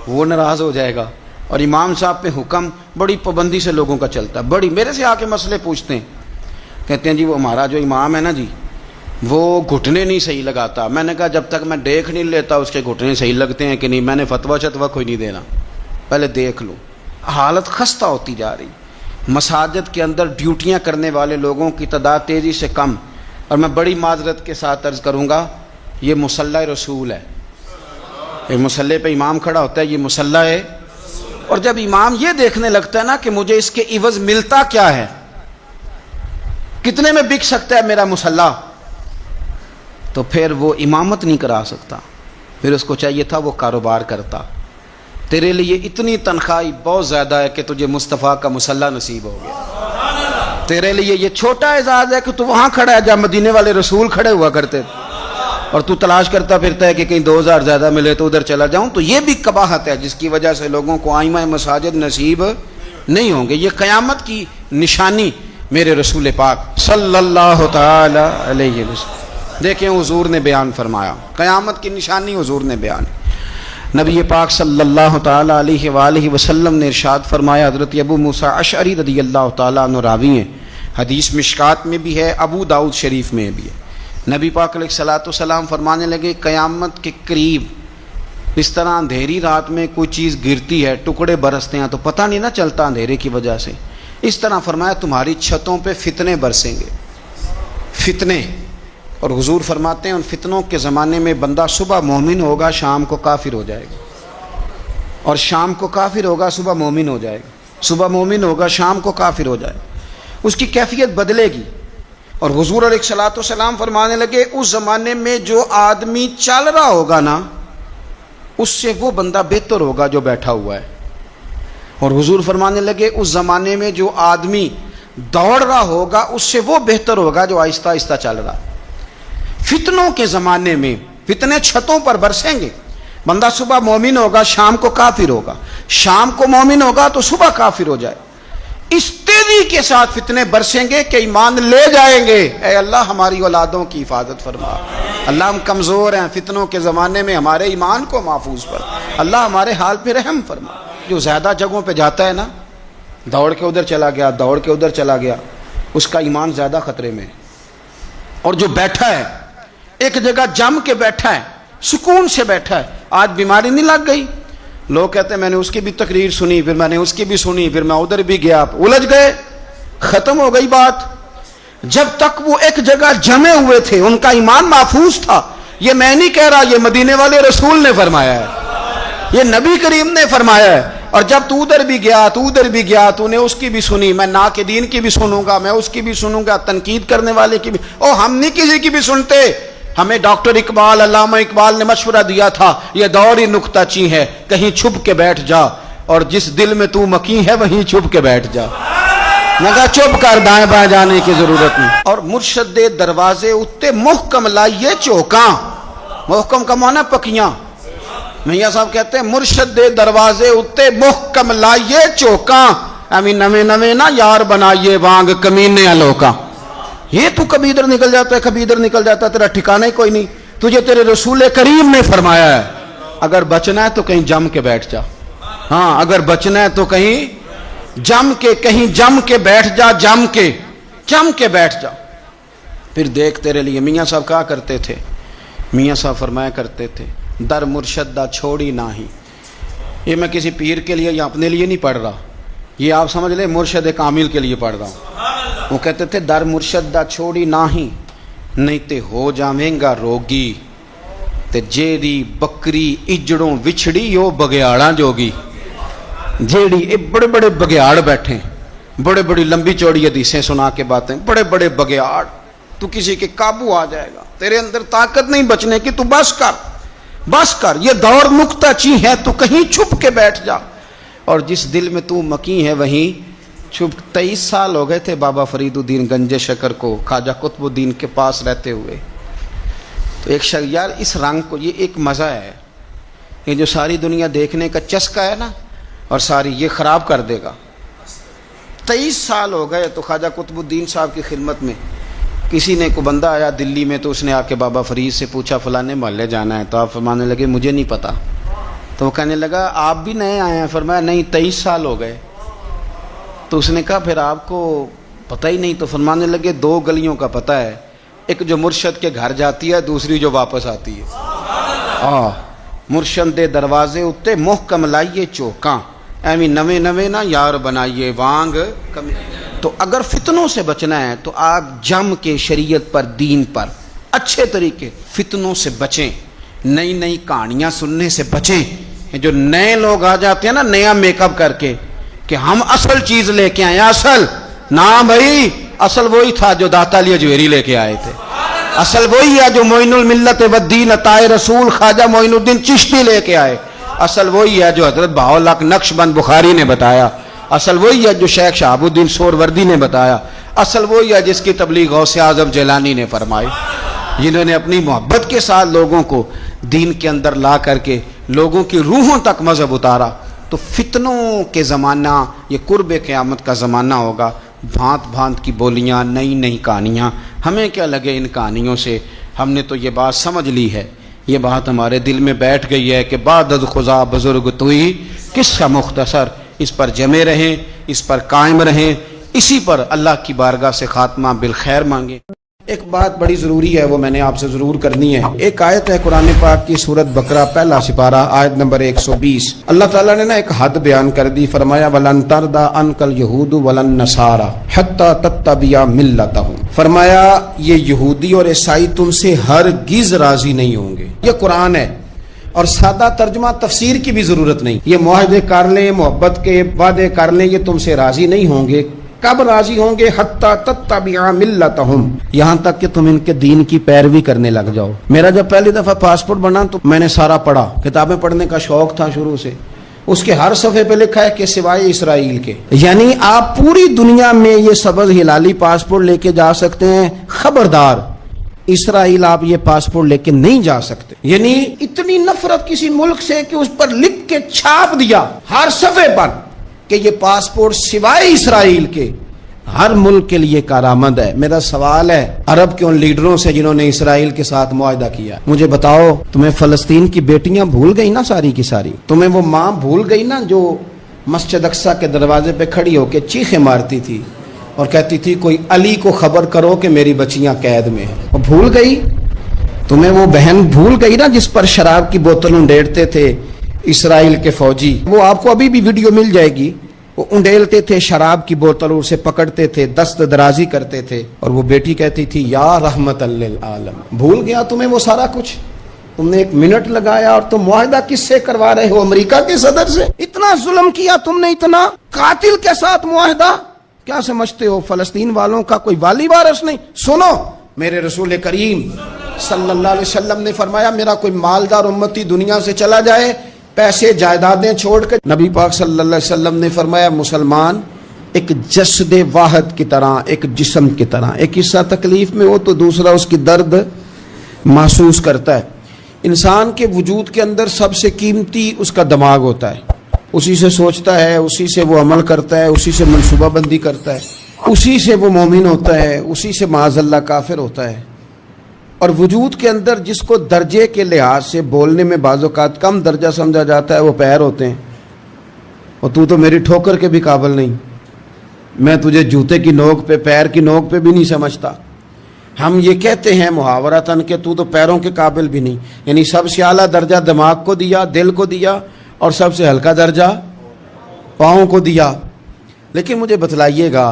وہ ناراض ہو جائے گا۔ اور امام صاحب پہ حکم بڑی پابندی سے لوگوں کا چلتا ہے، بڑی۔ میرے سے آ کے مسئلے پوچھتے ہیں، کہتے ہیں جی وہ ہمارا جو امام ہے نا جی وہ گھٹنے نہیں صحیح لگاتا۔ میں نے کہا جب تک میں دیکھ نہیں لیتا اس کے گھٹنے صحیح لگتے ہیں کہ نہیں، میں نے فتویٰ شتویٰ کوئی نہیں دینا، پہلے دیکھ لو۔ حالت خستہ ہوتی جا رہی، مساجد کے اندر ڈیوٹیاں کرنے والے لوگوں کی تعداد تیزی سے کم، اور میں بڑی معذرت کے ساتھ عرض کروں گا یہ مصلی رسول ہے، یہ مصلی پہ امام کھڑا ہوتا ہے، یہ مصلی ہے۔ اور جب امام یہ دیکھنے لگتا ہے نا کہ مجھے اس کے عوض ملتا کیا ہے، کتنے میں بک سکتا ہے میرا مصلی، تو پھر وہ امامت نہیں کرا سکتا، پھر اس کو چاہیے تھا وہ کاروبار کرتا۔ تیرے لیے اتنی تنخواہ بہت زیادہ ہے کہ تجھے مصطفیٰ کا مصلی نصیب ہو گیا۔ تیرے لیے یہ چھوٹا اعزاز ہے کہ تو وہاں کھڑا ہے جہاں مدینے والے رسول کھڑے ہوا کرتے تھے، اور تو تلاش کرتا پھرتا ہے کہ کہیں 2000 زیادہ ملے تو ادھر چلا جاؤں۔ تو یہ بھی قباحت ہے جس کی وجہ سے لوگوں کو ائمہ مساجد نصیب نہیں ہوں گے۔ یہ قیامت کی نشانی میرے رسول پاک صلی اللہ تعالی علیہ وسلم، دیکھیں حضور نے بیان فرمایا، قیامت کی نشانی حضور نے بیان۔ نبی پاک صلی اللہ تعالی علیہ وآلہ وسلم نے ارشاد فرمایا، حضرت ابو موسیٰ اشعری رضی اللہ تعالیٰ عنہ راوی ہیں، حدیث مشکات میں بھی ہے، ابو داؤد شریف میں بھی ہے۔ نبی پاک علیہ الصلوۃ والسلام فرمانے لگے قیامت کے قریب اس طرح اندھیری رات میں کوئی چیز گرتی ہے، ٹکڑے برستے ہیں تو پتہ نہیں نہ چلتا اندھیرے کی وجہ سے، اس طرح فرمایا تمہاری چھتوں پہ فتنے برسیں گے، فتنے، اور حضور فرماتے ہیں ان فتنوں کے زمانے میں بندہ صبح مومن ہوگا شام کو کافر ہو جائے گا، اور شام کو کافر ہوگا صبح مومن ہو جائے گا، صبح مومن ہوگا شام کو کافر ہو جائے گا، اس کی کیفیت بدلے گی۔ اور حضور علیہ الصلوۃ والسلام فرمانے لگے اس زمانے میں جو آدمی چل رہا ہوگا نا اس سے وہ بندہ بہتر ہوگا جو بیٹھا ہوا ہے، اور حضور فرمانے لگے اس زمانے میں جو آدمی دوڑ رہا ہوگا اس سے وہ بہتر ہوگا جو آہستہ آہستہ چل رہا ہے۔ فتنوں کے زمانے میں فتنے چھتوں پر برسیں گے، بندہ صبح مومن ہوگا شام کو کافر ہوگا، شام کو مومن ہوگا تو صبح کافر ہو جائے، اس تیزی کے ساتھ فتنے برسیں گے کہ ایمان لے جائیں گے۔ اے اللہ ہماری اولادوں کی حفاظت فرما، اللہ ہم کمزور ہیں، فتنوں کے زمانے میں ہمارے ایمان کو محفوظ کر، اللہ ہمارے حال پہ رحم فرما۔ جو زیادہ جگہوں پہ جاتا ہے نا، دوڑ کے ادھر چلا گیا، دوڑ کے ادھر چلا گیا، اس کا ایمان زیادہ خطرے میں ہے۔ اور جو بیٹھا ہے ایک جگہ جم کے بیٹھا ہے، سکون سے بیٹھا ہے، آج بیماری نہیں لگ گئی، لوگ کہتے ہیں میں نے اس کی بھی تقریر سنی، پھر میں نے اس کی بھی سنی، پھر میں ادھر بھی گیا، الجھ گئے، ختم ہو گئی بات۔ جب تک وہ ایک جگہ جمے ہوئے تھے ان کا ایمان محفوظ تھا۔ یہ میں نہیں کہہ رہا، یہ مدینے والے رسول نے فرمایا ہے، یہ نبی کریم نے فرمایا ہے۔ اور جب تو ادھر بھی گیا، تو ادھر بھی گیا، تو نے اس کی بھی سنی، میں ناقدین کی بھی سنوں گا، میں اس کی بھی سنوں گا، تنقید کرنے والے کی بھی، او ہم نہیں کسی کی بھی سنتے۔ ہمیں ڈاکٹر اقبال، علامہ اقبال نے مشورہ دیا تھا، یہ دور ہی نکتہ چیں ہے، کہیں چھپ کے بیٹھ جا، اور جس دل میں تو مکیں ہے وہیں چھپ کے بیٹھ جا۔ میں کہا چپ کر، دائیں بائیں جانے کی ضرورت نہیں۔ اور مرشد دے دروازے اتے محکم لائیے چوکاں، محکم کا معنی پکیاں، میاں صاحب کہتے ہیں مرشد دے دروازے اتے محکم لائیے چوکاں، ایویں نویں نویں نہ یار بنائیے وانگ کمینے لوکاں۔ یہ تو کبھی ادھر نکل جاتا ہے، کبھی ادھر نکل جاتا ہے، تیرا ٹھکانہ ہی کوئی نہیں۔ تجھے تیرے رسول کریم نے فرمایا ہے اگر بچنا ہے تو کہیں جم کے بیٹھ جا، ہاں اگر بچنا ہے تو کہیں جم کے بیٹھ جا، جم کے بیٹھ جا، پھر دیکھ تیرے لیے۔ میاں صاحب کہا کرتے تھے، میاں صاحب فرمایا کرتے تھے در مرشد دا چھوڑی نہ ہی۔ یہ میں کسی پیر کے لیے یا اپنے لیے نہیں پڑھ رہا، یہ آپ سمجھ لیں مرشد کامل کے لیے پڑھ رہا ہوں۔ وہ کہتے تھے در مرشد دا چھوڑی نہ ہی، نہیں تے ہو جاویں گا روگی، تے جیڑی بکری اجڑوں وچھڑی یو بگیاڑاں جوگی۔ جیڑی بڑے بڑے بگیاڑ بیٹھے، بڑے بڑی لمبی چوڑی حدیثیں سنا کے باتیں، بڑے بڑے بگیاڑ، تو کسی کے قابو آ جائے گا، تیرے اندر طاقت نہیں بچنے کی، تو بس کر، یہ دور نکتہ چیں ہے، تو کہیں چھپ کے بیٹھ جا، اور جس دل میں تو مکیں ہے وہیں چھپ۔ 23 سال ہو گئے تھے بابا فرید الدین گنج شکر کو خواجہ قطب الدین کے پاس رہتے ہوئے۔ تو ایک شخص، یار اس رنگ کو، یہ ایک مزہ ہے، یہ جو ساری دنیا دیکھنے کا چسکا ہے نا، اور ساری یہ خراب کر دے گا۔ 23 سال ہو گئے تو خواجہ قطب الدین صاحب کی خدمت میں کسی نے کو بندہ آیا دلی میں، تو اس نے آ کے بابا فرید سے پوچھا فلانے محلے جانا ہے، تو آپ فرمانے لگے مجھے نہیں پتا۔ تو وہ کہنے لگا آپ بھی نئے آئے ہیں؟ فرمایا نہیں 23 سال ہو گئے۔ تو اس نے کہا پھر آپ کو پتہ ہی نہیں؟ تو فرمانے لگے 2 گلیوں کا پتہ ہے، ایک جو مرشد کے گھر جاتی ہے، دوسری جو واپس آتی ہے۔ مرشد دے دروازے اتے محکم لائیے چوکاں، ایویں نویں نویں نہ یار بنائیے وانگ کمی۔ تو اگر فتنوں سے بچنا ہے تو آپ جم کے شریعت پر، دین پر اچھے طریقے، فتنوں سے بچیں، نئی نئی کہانیاں سننے سے بچیں۔ جو نئے لوگ آ جاتے ہیں نا نیا میک اپ کر کے کہ ہم اصل چیز لے کے آئے، اصل نہ بھائی، اصل وہی تھا جو داتا علی اجویری لے کے آئے تھے، اصل وہی ہے جو معین الملت والدین عطائے رسول خواجہ معین الدین چشتی لے کے آئے، اصل وہی ہے جو حضرت بہاءالحق نقشبند بخاری نے بتایا، اصل وہی ہے جو شیخ شہاب الدین سہروردی نے بتایا، اصل وہی ہے جس کی تبلیغ غوث اعظم جیلانی نے فرمائی، جنہوں نے اپنی محبت کے ساتھ لوگوں کو دین کے اندر لا کر کے لوگوں کی روحوں تک مذہب اتارا۔ تو فتنوں کے زمانہ، یہ قرب قیامت کا زمانہ ہوگا، بھانت بھانت کی بولیاں، نئی نئی کہانیاں، ہمیں کیا لگے ان کہانیوں سے، ہم نے تو یہ بات سمجھ لی ہے، یہ بات ہمارے دل میں بیٹھ گئی ہے کہ بعد از خدا بزرگ توئی قصہ مختصر، اس پر جمے رہیں، اس پر قائم رہیں، اسی پر اللہ کی بارگاہ سے خاتمہ بالخیر مانگیں۔ ایک بات بڑی ضروری ہے، وہ میں نے آپ سے ضرور کرنی ہے۔ ایک آیت ہے قرآن پاک کی سورت بقرہ پہلا سپارہ آیت نمبر 120۔ اللہ تعالیٰ نے ایک حد بیان کر دی، فرمایا وَلَن تَرْضَىٰ عَنْكَ الْيَهُودُ وَلَا النَّصَارَىٰ حَتَّىٰ تَتَّبِعَ مِلَّتَهُمْ۔ فرمایا یہ یہودی اور عیسائی تم سے ہرگز راضی نہیں ہوں گے. یہ قرآن ہے اور سادہ ترجمہ تفسیر کی بھی ضرورت نہیں. یہ معاہدے کر لیں, محبت کے وعدے کر لیں, یہ تم سے راضی نہیں ہوں گے. کب راضی ہوں گے؟ حتی تتبع ملتہم, یہاں تک کہ تم ان کے دین کی پیروی کرنے لگ جاؤ. میرا جب پہلی دفعہ پاسپورٹ بنا تو میں نے سارا پڑھا, کتابیں پڑھنے کا شوق تھا شروع سے. اس کے ہر صفحے پہ لکھا ہے کہ سوائے اسرائیل کے, یعنی آپ پوری دنیا میں یہ سبز ہلالی پاسپورٹ لے کے جا سکتے ہیں, خبردار اسرائیل آپ یہ پاسپورٹ لے کے نہیں جا سکتے. یعنی اتنی نفرت کسی ملک سے کہ اس پر لکھ کے چھاپ دیا ہر صفحے پر کہ یہ پاسپورٹ سوائے اسرائیل کے ہر ملک کے لیے کارآمد ہے. میرا سوال ہے عرب کے ان لیڈروں سے جنہوں نے اسرائیل کے ساتھ معاہدہ کیا, مجھے بتاؤ تمہیں فلسطین کی بیٹیاں بھول گئی نا ساری کی ساری؟ تمہیں وہ ماں بھول گئی نا جو مسجد اقصیٰ کے دروازے پہ کھڑی ہو کے چیخیں مارتی تھی اور کہتی تھی کوئی علی کو خبر کرو کہ میری بچیاں قید میں ہیں؟ وہ بھول گئی؟ تمہیں وہ بہن بھول گئی نا جس پر شراب کی بوتل انڈیڑتے تھے اسرائیل کے فوجی؟ وہ آپ کو ابھی بھی ویڈیو مل جائے گی. وہ انڈیلتے تھے شراب کی بوتل, اسے پکڑتے تھے, دست درازی کرتے تھے, اور وہ بیٹی کہتی تھی یا رحمت للعالم. بھول گیا تمہیں وہ سارا کچھ؟ تم نے 1 منٹ لگایا اور تم معاہدہ کس سے کروا رہے ہو؟ امریکہ کے صدر سے. اتنا ظلم کیا تم نے, اتنا قاتل کے ساتھ معاہدہ. کیا سمجھتے ہو فلسطین والوں کا کوئی والی وارث نہیں؟ سنو, میرے رسول کریم صلی اللہ علیہ وسلم نے فرمایا میرا کوئی مالدار امتی دنیا سے چلا جائے پیسے جائیدادیں چھوڑ کر, نبی پاک صلی اللہ علیہ وسلم نے فرمایا مسلمان ایک جسد واحد کی طرح, ایک جسم کی طرح, ایک حصہ تکلیف میں ہو تو دوسرا اس کی درد محسوس کرتا ہے. انسان کے وجود کے اندر سب سے قیمتی اس کا دماغ ہوتا ہے, اسی سے سوچتا ہے, اسی سے وہ عمل کرتا ہے, اسی سے منصوبہ بندی کرتا ہے, اسی سے وہ مومن ہوتا ہے, اسی سے معاذ اللہ کافر ہوتا ہے. اور وجود کے اندر جس کو درجے کے لحاظ سے بولنے میں بعض اوقات کم درجہ سمجھا جاتا ہے وہ پیر ہوتے ہیں. اور تو میری ٹھوکر کے بھی قابل نہیں, میں تجھے جوتے کی نوک پہ, پیر کی نوک پہ بھی نہیں سمجھتا. ہم یہ کہتے ہیں محاورتاً کہ تو پیروں کے قابل بھی نہیں. یعنی سب سے اعلیٰ درجہ دماغ کو دیا, دل کو دیا, اور سب سے ہلکا درجہ پاؤں کو دیا. لیکن مجھے بتلائیے گا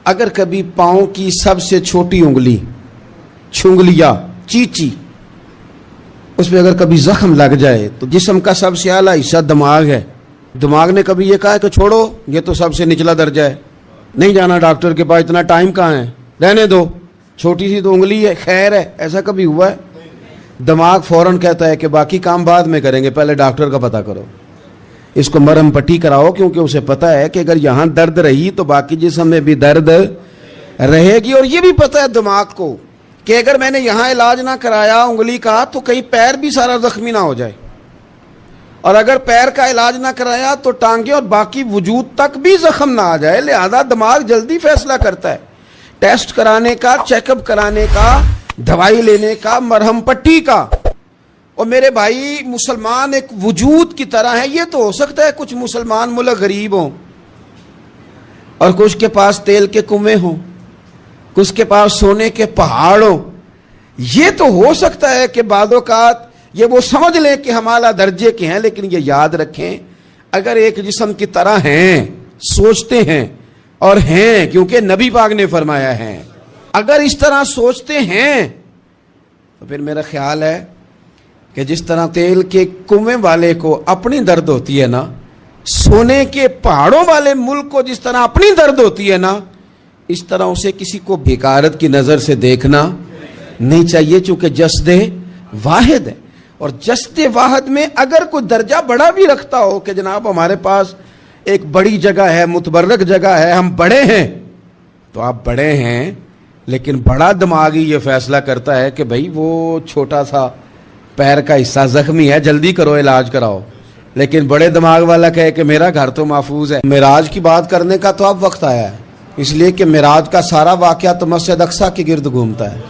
اگر کبھی پاؤں کی سب سے چھوٹی انگلی چھنگلیا چیچی اس پہ اگر کبھی زخم لگ جائے تو جسم کا سب سے اعلیٰ حصہ دماغ ہے. دماغ نے کبھی یہ کہا ہے کہ چھوڑو یہ تو سب سے نچلا درجہ ہے, نہیں جانا ڈاکٹر کے پاس, اتنا ٹائم کہاں ہے, رہنے دو, چھوٹی سی تو انگلی ہے, خیر ہے. ایسا کبھی ہوا ہے؟ دماغ فوراً کہتا ہے کہ باقی کام بعد میں کریں گے, پہلے ڈاکٹر کا پتہ کرو, اس کو مرہم پٹی کراؤ, کیونکہ اسے پتہ ہے کہ اگر یہاں درد رہی تو باقی جسم میں بھی درد رہے گی. اور یہ بھی پتہ ہے دماغ کو کہ اگر میں نے یہاں علاج نہ کرایا انگلی کا تو کہیں پیر بھی سارا زخمی نہ ہو جائے, اور اگر پیر کا علاج نہ کرایا تو ٹانگیں اور باقی وجود تک بھی زخم نہ آ جائے. لہذا دماغ جلدی فیصلہ کرتا ہے, ٹیسٹ کرانے کا, چیک اپ کرانے کا, دوائی لینے کا, مرہم پٹی کا. اور میرے بھائی مسلمان ایک وجود کی طرح ہے. یہ تو ہو سکتا ہے کچھ مسلمان ملک غریب ہوں اور کچھ کے پاس تیل کے کنویں ہوں, کچھ کے پاس سونے کے پہاڑ ہوں. یہ تو ہو سکتا ہے کہ بعض اوقات یہ وہ سمجھ لیں کہ ہم اعلیٰ درجے کے ہیں, لیکن یہ یاد رکھیں اگر ایک جسم کی طرح ہیں, سوچتے ہیں اور ہیں, کیونکہ نبی پاک نے فرمایا ہے, اگر اس طرح سوچتے ہیں تو پھر میرا خیال ہے کہ جس طرح تیل کے کنویں والے کو اپنی درد ہوتی ہے نا, سونے کے پہاڑوں والے ملک کو جس طرح اپنی درد ہوتی ہے نا, اس طرح اسے کسی کو بیکارت کی نظر سے دیکھنا نہیں چاہیے, چونکہ جسد واحد ہے. اور جسد واحد میں اگر کوئی درجہ بڑا بھی رکھتا ہو کہ جناب ہمارے پاس ایک بڑی جگہ ہے, متبرک جگہ ہے, ہم بڑے ہیں, تو آپ بڑے ہیں, لیکن بڑا دماغ ہی یہ فیصلہ کرتا ہے کہ بھائی وہ چھوٹا سا پیر کا حصہ زخمی ہے, جلدی کرو علاج کراؤ. لیکن بڑے دماغ والا کہے کہ میرا گھر تو محفوظ ہے. معراج کی بات کرنے کا تو اب وقت آیا ہے, اس لیے کہ معراج کا سارا واقعہ تو مسجد اقصیٰ کے گرد گھومتا ہے.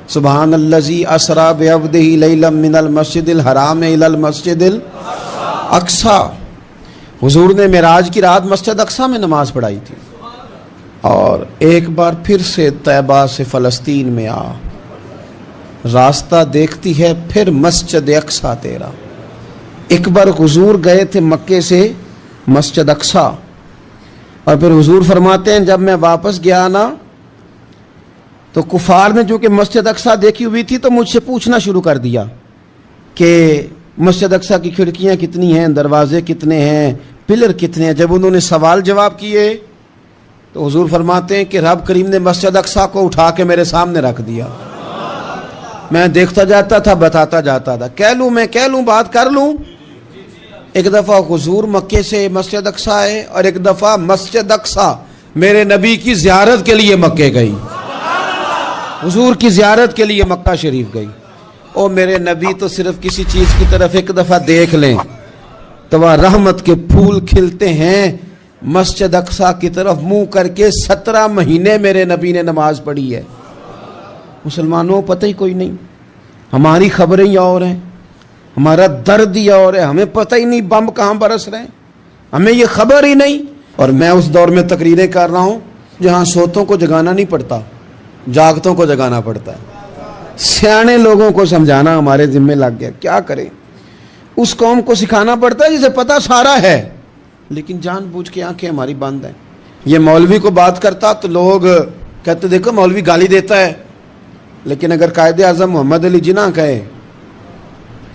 سبحان الذی اسریٰ بعبدہ لیلا من المسجد الحرام الی المسجد الاقصیٰ. حضور نے معراج کی رات مسجد اقصیٰ میں نماز پڑھائی تھی, اور ایک بار پھر سے طیبہ سے فلسطین میں آ, راستہ دیکھتی ہے پھر مسجد اقصیٰ تیرا. ایک بار حضور گئے تھے مکے سے مسجد اقصیٰ, اور پھر حضور فرماتے ہیں جب میں واپس گیا نا تو کفار نے جو کہ مسجد اقصی دیکھی ہوئی تھی تو مجھ سے پوچھنا شروع کر دیا کہ مسجد اقصی کی کھڑکیاں کتنی ہیں، دروازے کتنے ہیں، پلر کتنے ہیں۔ جب انہوں نے سوال جواب کیے تو حضور فرماتے ہیں کہ رب کریم نے مسجد اقصی کو اٹھا کے میرے سامنے رکھ دیا۔ میں دیکھتا جاتا تھا، بتاتا جاتا تھا، کہہ لوں بات کر لوں۔ ایک دفعہ حضور مکے سے مسجد اقصی آئے اور ایک دفعہ مسجد اقصی میرے نبی کی زیارت کے لیے مکے گئی، حضور کی زیارت کے لیے مکہ شریف گئی۔ اور میرے نبی تو صرف کسی چیز کی طرف ایک دفعہ دیکھ لیں تو وہاں رحمت کے پھول کھلتے ہیں۔ مسجد اقصی کی طرف منہ کر کے 17 مہینے میرے نبی نے نماز پڑھی ہے۔ مسلمانوں پتہ ہی کوئی نہیں، ہماری خبریں ہی اور ہیں، ہمارا درد ہی اور ہے، ہمیں پتہ ہی نہیں بم کہاں برس رہے ہیں، ہمیں یہ خبر ہی نہیں۔ اور میں اس دور میں تقریریں کر رہا ہوں جہاں سوتوں کو جگانا نہیں پڑتا، جاگتوں کو جگانا پڑتا ہے۔ سیانے لوگوں کو سمجھانا ہمارے ذمہ لگ گیا، کیا کریں؟ اس قوم کو سکھانا پڑتا ہے جسے پتہ سارا ہے، لیکن جان بوجھ کے آنکھیں ہماری بند ہیں۔ یہ مولوی کو بات کرتا تو لوگ کہتے دیکھو مولوی گالی دیتا ہے، لیکن اگر قائد اعظم محمد علی جناح کہے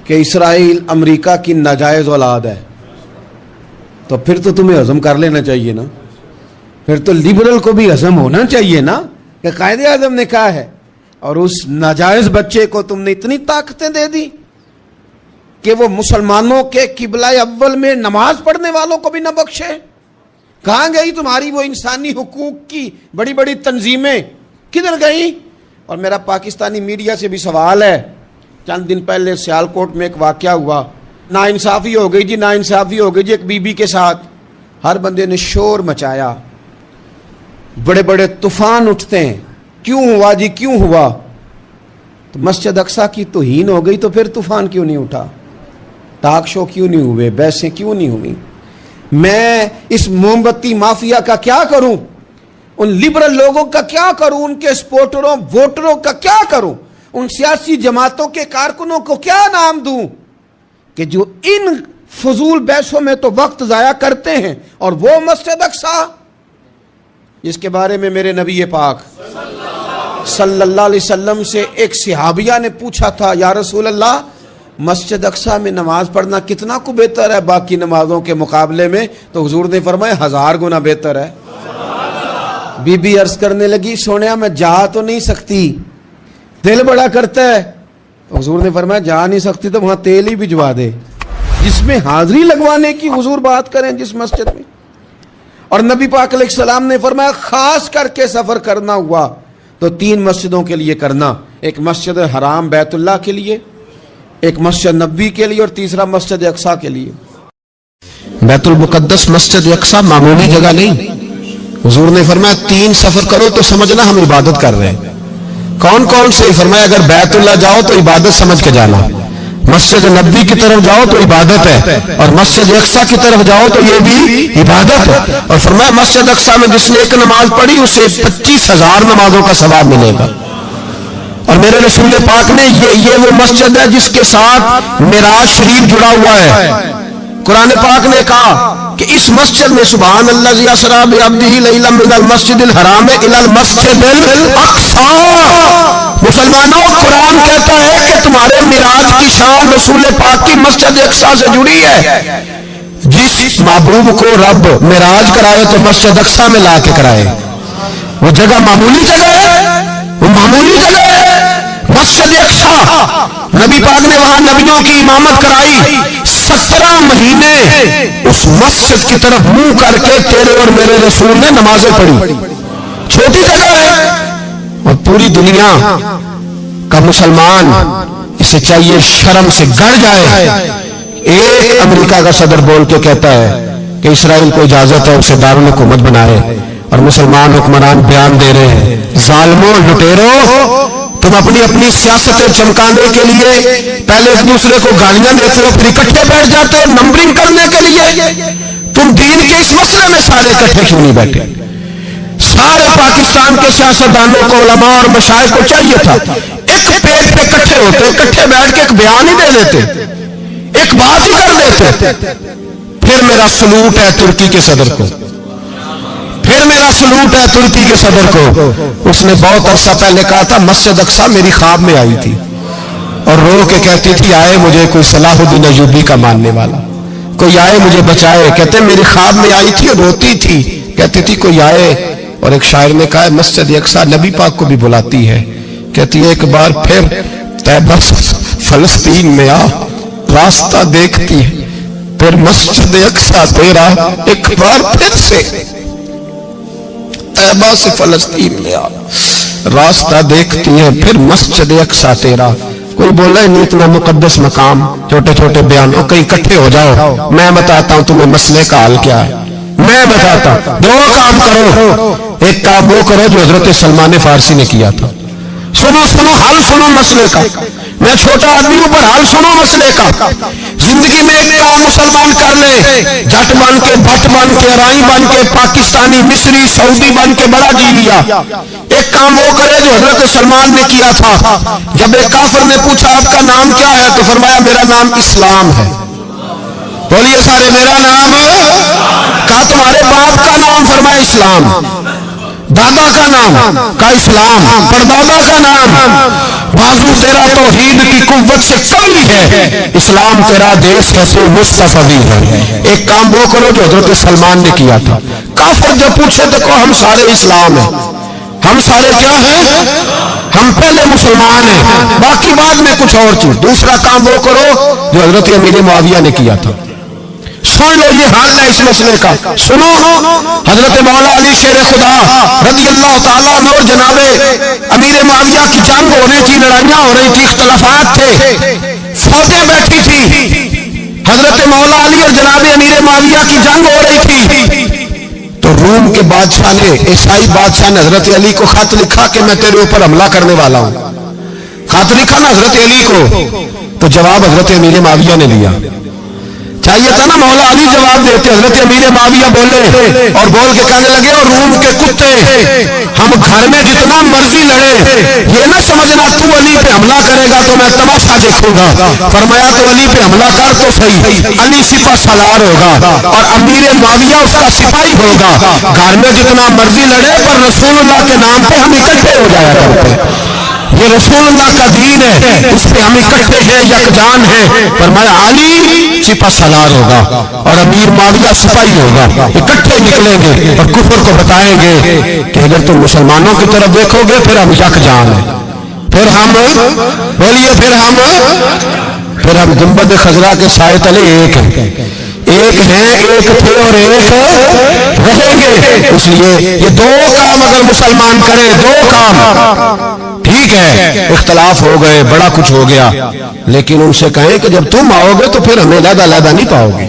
کہ اسرائیل امریکہ کی ناجائز اولاد ہے تو پھر تو تمہیں ہضم کر لینا چاہیے نا، پھر تو لبرل کو بھی ہضم ہونا چاہیے نا کہ قائد اعظم نے کہا ہے، اور اس ناجائز بچے کو تم نے اتنی طاقتیں دے دی کہ وہ مسلمانوں کے قبلہ اول میں نماز پڑھنے والوں کو بھی نہ بخشے۔ کہاں گئی تمہاری وہ انسانی حقوق کی بڑی بڑی تنظیمیں، کدھر گئی؟ اور میرا پاکستانی میڈیا سے بھی سوال ہے، چند دن پہلے سیالکوٹ میں ایک واقعہ ہوا، ناانصافی ہو گئی جی، ناانصافی ہو گئی جی ایک بی بی کے ساتھ۔ ہر بندے نے شور مچایا، بڑے بڑے طوفان اٹھتے ہیں، کیوں ہوا جی کیوں ہوا؟ تو مسجد اقصی کی توہین ہو گئی تو پھر طوفان کیوں نہیں اٹھا؟ ٹاک شو کیوں نہیں ہوئے؟ بحثیں کیوں نہیں ہوئی؟ میں اس موم بتی مافیا کا کیا کروں؟ ان لبرل لوگوں کا کیا کروں؟ ان کے سپورٹروں ووٹروں کا کیا کروں؟ ان سیاسی جماعتوں کے کارکنوں کو کیا نام دوں کہ جو ان فضول بحثوں میں تو وقت ضائع کرتے ہیں، اور وہ مسجد اقصی جس کے بارے میں میرے نبی پاک صلی اللہ علیہ وسلم سے ایک صحابیہ نے پوچھا تھا، یا رسول اللہ مسجد اقصی میں نماز پڑھنا کتنا کو بہتر ہے باقی نمازوں کے مقابلے میں؟ تو حضور نے فرمایا 1000 گنا بہتر ہے۔ بی بی عرض کرنے لگی، سونیا میں جا تو نہیں سکتی، دل بڑا کرتا ہے۔ تو حضور نے فرمایا جا نہیں سکتی تو وہاں تیل ہی بھجوا دے، جس میں حاضری لگوانے کی حضور بات کریں جس مسجد میں۔ اور نبی پاک علیہ السلام نے فرمایا خاص کر کے سفر کرنا ہوا تو 3 مسجدوں کے لیے کرنا، ایک مسجد حرام بیت اللہ کے لیے، ایک مسجد نبوی کے لیے، اور تیسرا مسجد اقصی کے لیے۔ بیت المقدس مسجد اقصی معمولی جگہ نہیں، حضور نے فرمایا 3 سفر کرو تو سمجھنا ہم عبادت کر رہے ہیں۔ کون کون سے؟ فرمایا اگر بیت اللہ جاؤ تو عبادت سمجھ کے جانا، مسجد نبوی کی طرف جاؤ تو عبادت ہے، اور مسجد اقصی کی طرف جاؤ تو یہ بھی عبادت ہے۔ اور فرمایا مسجد اقصی میں جس نے ایک نماز پڑھی اسے 25,000 نمازوں کا ثواب ملے گا۔ اور میرے رسول پاک نے یہ وہ مسجد ہے جس کے ساتھ معراج شریف جڑا ہوا ہے۔ قرآن پاک نے کہا کہ اس مسجد میں سبحان اللہ اسریٰ بعبدہ لیلا من المسجد الحرام الی المسجد الاقصی۔ مسلمانوں قرآن کہتا ہے کہ تمہارے معراج کی شان رسول پاک کی مسجد اقصی سے جڑی ہے۔ جس محبوب کو رب معراج کرائے تو مسجد اقصی میں لا کے کرائے۔ وہ جگہ معمولی جگہ ہے، وہ معمولی جگہ ہے مسجد اقصی۔ نبی پاک نے وہاں نبیوں کی امامت کرائی، 17 مہینے اس مسجد کی طرف منہ کر کے تیرے اور میرے رسول نے نمازیں پڑھی۔ چھوٹی جگہ ہے، اور پوری دنیا کا مسلمان اسے چاہیے شرم سے گڑ جائے۔ ایک امریکہ کا صدر بول کے کہتا ہے کہ اسرائیل کو اجازت ہے اسے دارالحکومت بنائے، اور مسلمان حکمران بیان دے رہے ہیں ظالموں لٹیروں تم اپنی سیاستیں چمکانے کے لیے پہلے ایک دوسرے کو گالیاں دیتے ہو، پھر اکٹھے بیٹھ جاتے ہو نمبرنگ کرنے کے لیے۔ تم دین کے اس مسئلے میں سارے اکٹھے کیوں نہیں بیٹھے؟ سارے پاکستان کے سیاستدانوں کو، علماء اور مشائخ کو چاہیے تھا ایک پیج پہ اکٹھے ہوتے، اکٹھے بیٹھ کے ایک بیان ہی دے دیتے، ایک بات ہی کر دیتے۔ پھر میرا سلوٹ ہے ترکی کے صدر کو، پھر میرا سلوٹ ہے ترکی کے صدر کو. اس نے بہت عرصہ پہلے کہا تھا مسجد اقصی میری خواب میں آئی تھی اور رو کے کہتی تھی آئے مجھے کوئی صلاح الدین ایوبی کا ماننے والا, کوئی آئے مجھے بچائے. کہتے میری خواب میں آئی تھی اور روتی تھی, کہتی تھی کوئی آئے. اور ایک شاعر نے کہا مسجد اقصی نبی پاک کو بھی بلاتی ہے, کہتی ہے ایک بار پھر طیبہ فلسطین میں آ, راستہ دیکھتی ہے پھر مسجد اقصی تیرا, ایک بار پھر سے طیبہ سے فلسطین میں آ, راستہ دیکھتی ہے پھر مسجد اقصی تیرا. کوئی بولا ہے نہیں اتنا مقدس مقام, چھوٹے چھوٹے بیان, کہیں اکٹھے ہو جاؤ, میں بتاتا ہوں تمہیں مسئلے کا حل کیا ہے. میں بتاتا ہوں, دو کام کرو. ایک کام وہ کرو جو حضرت سلمان فارسی نے کیا تھا, سنو سنو حل سنو مسئلے کا. میں چھوٹا آدمی ہوں پر حل سنو مسئلے کا. زندگی میں ایک کام مسلمان کر لے, جٹ بن کے, بھٹ بن کے, رائی بن کے, پاکستانی, مصری, سعودی بن کے بڑا جی لیا. ایک کام وہ کرے جو حضرت سلمان نے کیا تھا. جب ایک کافر نے پوچھا آپ کا نام کیا ہے تو فرمایا میرا نام اسلام ہے. بولیے سارے میرا نام. کہا تمہارے باپ کا نام, فرمایا اسلام. دادا کا نام کا اسلام, پردادا کا نام. بازو تیرا توحید کی قوت سے کمی ہے, اسلام تیرا دیش ہے تو مصطفی ہے. ایک کام وہ کرو جو حضرت سلمان نے کیا تھا. کافر جب پوچھے تو کہو ہم سارے اسلام ہیں, ہم سارے کیا ہیں, ہم پہلے مسلمان ہیں, باقی بعد میں کچھ اور چیز. دوسرا کام وہ کرو جو حضرت امیر معاویہ نے کیا تھا. سن لو یہ حال ہے اس مسئلے کا. سنو حضرت مولا علی شیر خدا رضی اللہ تعالیٰ عنہ اور جناب امیر معاویہ کی جنگ ہو رہی تھی, لڑائیاں ہو رہی تھی, اختلافات تھے, فوجیں بیٹھی تھی. حضرت مولا علی اور جناب امیر معاویہ کی جنگ ہو رہی تھی. تو روم کے بادشاہ نے, عیسائی بادشاہ نے حضرت علی کو خط لکھا کہ میں تیرے اوپر حملہ کرنے والا ہوں. خط لکھا نا حضرت علی کو, تو جواب حضرت امیر معاویہ نے لیا. چاہیے تھا نا مولا علی جواب دیتے, حضرت امیر معاویہ بولے اور بول کے کہنے لگے اور روم کے کتے, ہم گھر میں جتنا مرضی لڑے, یہ نہ سمجھنا تو علی پہ حملہ کرے گا تو میں تماشا دیکھوں گا. فرمایا تو علی پہ حملہ کر تو صحیح, علی سپہ سالار ہوگا اور امیر معاویہ اس کا سپاہی ہوگا. گھر میں جتنا مرضی لڑے پر رسول اللہ کے نام پہ ہم اکٹھے ہو جایا کرتے ہیں. یہ رسول اللہ کا دین ہے, اس پہ ہم اکٹھے ہیں, یکجان ہیں. فرمایا علی سپہ سالار ہوگا اور امیر معاویہ سپاہی ہوگا, اکٹھے نکلیں گے اور کفر کو بتائیں گے کہ اگر تم مسلمانوں کی طرف دیکھو گے پھر ہم یکجان ہیں, پھر ہم بولیے پھر ہم گنبد خضرا کے سائے تلے ایک ہیں, ایک ہیں, ایک تھے اور ایک رہیں گے. اس لیے یہ دو کام اگر مسلمان کرے, دو کام ٹھیک ہے, اختلاف ہو گئے, بڑا کچھ ہو گیا, لیکن ان سے کہیں کہ جب تم آؤ گے تو پھر ہمیں علیحدہ نہیں پاؤ گے,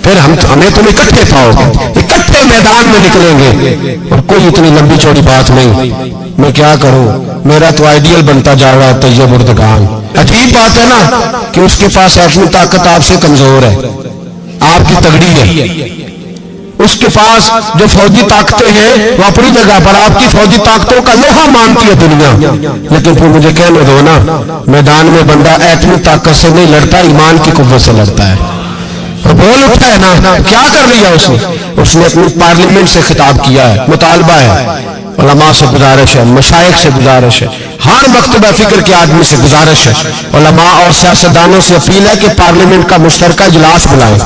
پھر ہمیں تم اکٹھے پاؤ گے, اکٹھے میدان میں نکلیں گے. اور کوئی اتنی لمبی چوڑی بات نہیں, میں کیا کروں, میرا تو آئیڈیل بنتا جا رہا ہے طیب اردگان. عجیب بات ہے نا کہ اس کے پاس اپنی طاقت آپ سے کمزور ہے, آپ کی تگڑی ہے. اس کے پاس جو فوجی طاقتیں ہیں وہ اپنی جگہ پر, آپ کی فوجی طاقتوں کا لوہا مانتی ہے دنیا. لیکن پھر مجھے کہنے دو نا, میدان میں بندہ ایٹمی طاقت سے نہیں لڑتا, ایمان کی قوت سے لڑتا ہے. اور بول اٹھا ہے نا, کیا کر لیا اس نے اپنی پارلیمنٹ سے خطاب کیا ہے, مطالبہ ہے, علماء سے گزارش ہے, مشائخ سے گزارش ہے, ہر مکتبہ فکر کے آدمی سے گزارش ہے, علماء اور سیاستدانوں سے اپیل ہے کہ پارلیمنٹ کا مشترکہ اجلاس بلائیں,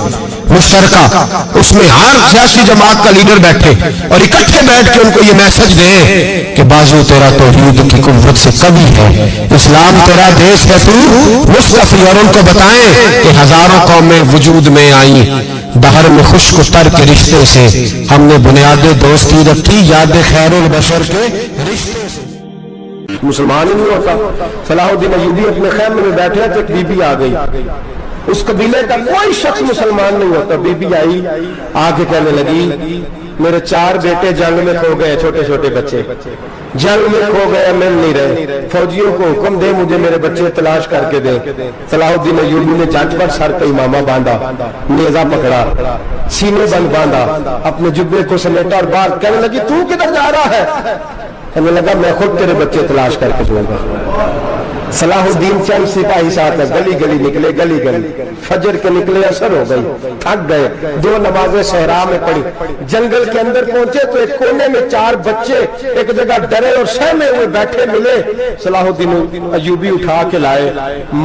مشترکہ, اس میں ہر سیاسی جماعت کا لیڈر بیٹھے اور اکٹھے بیٹھ کے ان کو یہ میسج دے کہ بازو تیرا توحید کی قوت سے قوی ہے, اسلام تیرا دیش ہے تو مصطفی. اور ان کو بتائیں کہ ہزاروں قومیں وجود میں آئیں, دہر میں خشک تر کے رشتے سے ہم نے بنیاد دوستی رکھی, یاد خیر البشر کے رشتے سے. مسلمان ہی نہیں ہوتا. صلاح الدین ایوبی اپنے خیمے میں بیٹھے تھے, ایک بی بی آ گئی, اس قبیلے کا کوئی شخص مسلمان نہیں ہوتا. بی بی آئی, آ کے کہنے لگی میرے 4 بیٹے جنگ میں کھو گئے, چھوٹے چھوٹے بچے جنگ میں کھو گئے, مل نہیں رہے, فوجیوں کو حکم دے مجھے میرے بچے تلاش کر کے دے. صلاح الدین ایوبی نے جج پر سر پہ امامہ باندھا, نیزہ پکڑا, سینے بند باندھا, اپنے جبے کو سمیٹا اور باہر کہنے لگی تو کدھر جا رہا ہے؟ کہنے لگا میں خود تیرے بچے تلاش کر کے دوں گا. صلاح الدین چند سپاہی ساتھ گلی گلی نکلے، گلی گلی فجر کے نکلے، اثر ہو گئی، تھک گئے، 2 نمازیں صحرا میں پڑھی، جنگل کے اندر پہنچے تو ایک کونے میں 4 بچے ایک جگہ ڈرے اور سہمے ہوئے بیٹھے ملے۔ صلاح الدین ایوبی اٹھا کے لائے،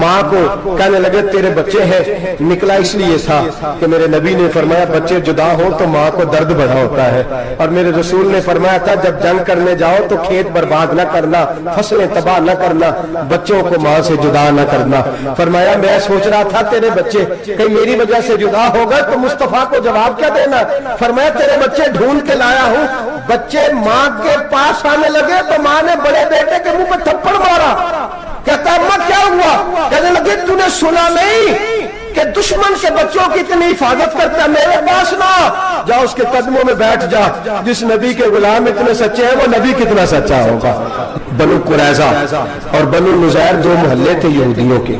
ماں کو کہنے لگے تیرے بچے ہیں، نکلا اس لیے تھا کہ میرے نبی نے فرمایا بچے جدا ہو تو ماں کو درد بڑا ہوتا ہے، اور میرے رسول نے فرمایا تھا جب جنگ کرنے جاؤ تو کھیت برباد نہ کرنا، فصلیں تباہ نہ کرنا، بچوں کو ماں سے جدا نہ کرنا۔ فرمایا میں سوچ رہا تھا تیرے بچے کہیں میری وجہ سے جدا ہو گئے تو مصطفیٰ کو جواب کیا دینا؟ فرمایا تیرے بچے ڈھونڈ کے لایا ہوں۔ بچے ماں کے پاس آنے لگے تو ماں نے بڑے بیٹے کے منہ پہ تھپڑ مارا، کہتا اماں کیا ہوا؟ کہنے لگے تو نے سنا نہیں کہ دشمن کے بچوں کی اتنی حفاظت کرتا ہے، میرے پاس نہ جا، اس کے قدموں میں بیٹھ جا، جس نبی کے غلام اتنے سچے ہیں وہ نبی کتنا سچا ہوگا۔ بنو قریظہ اور بنو نذیر 2 محلے تھے یہودیوں کے،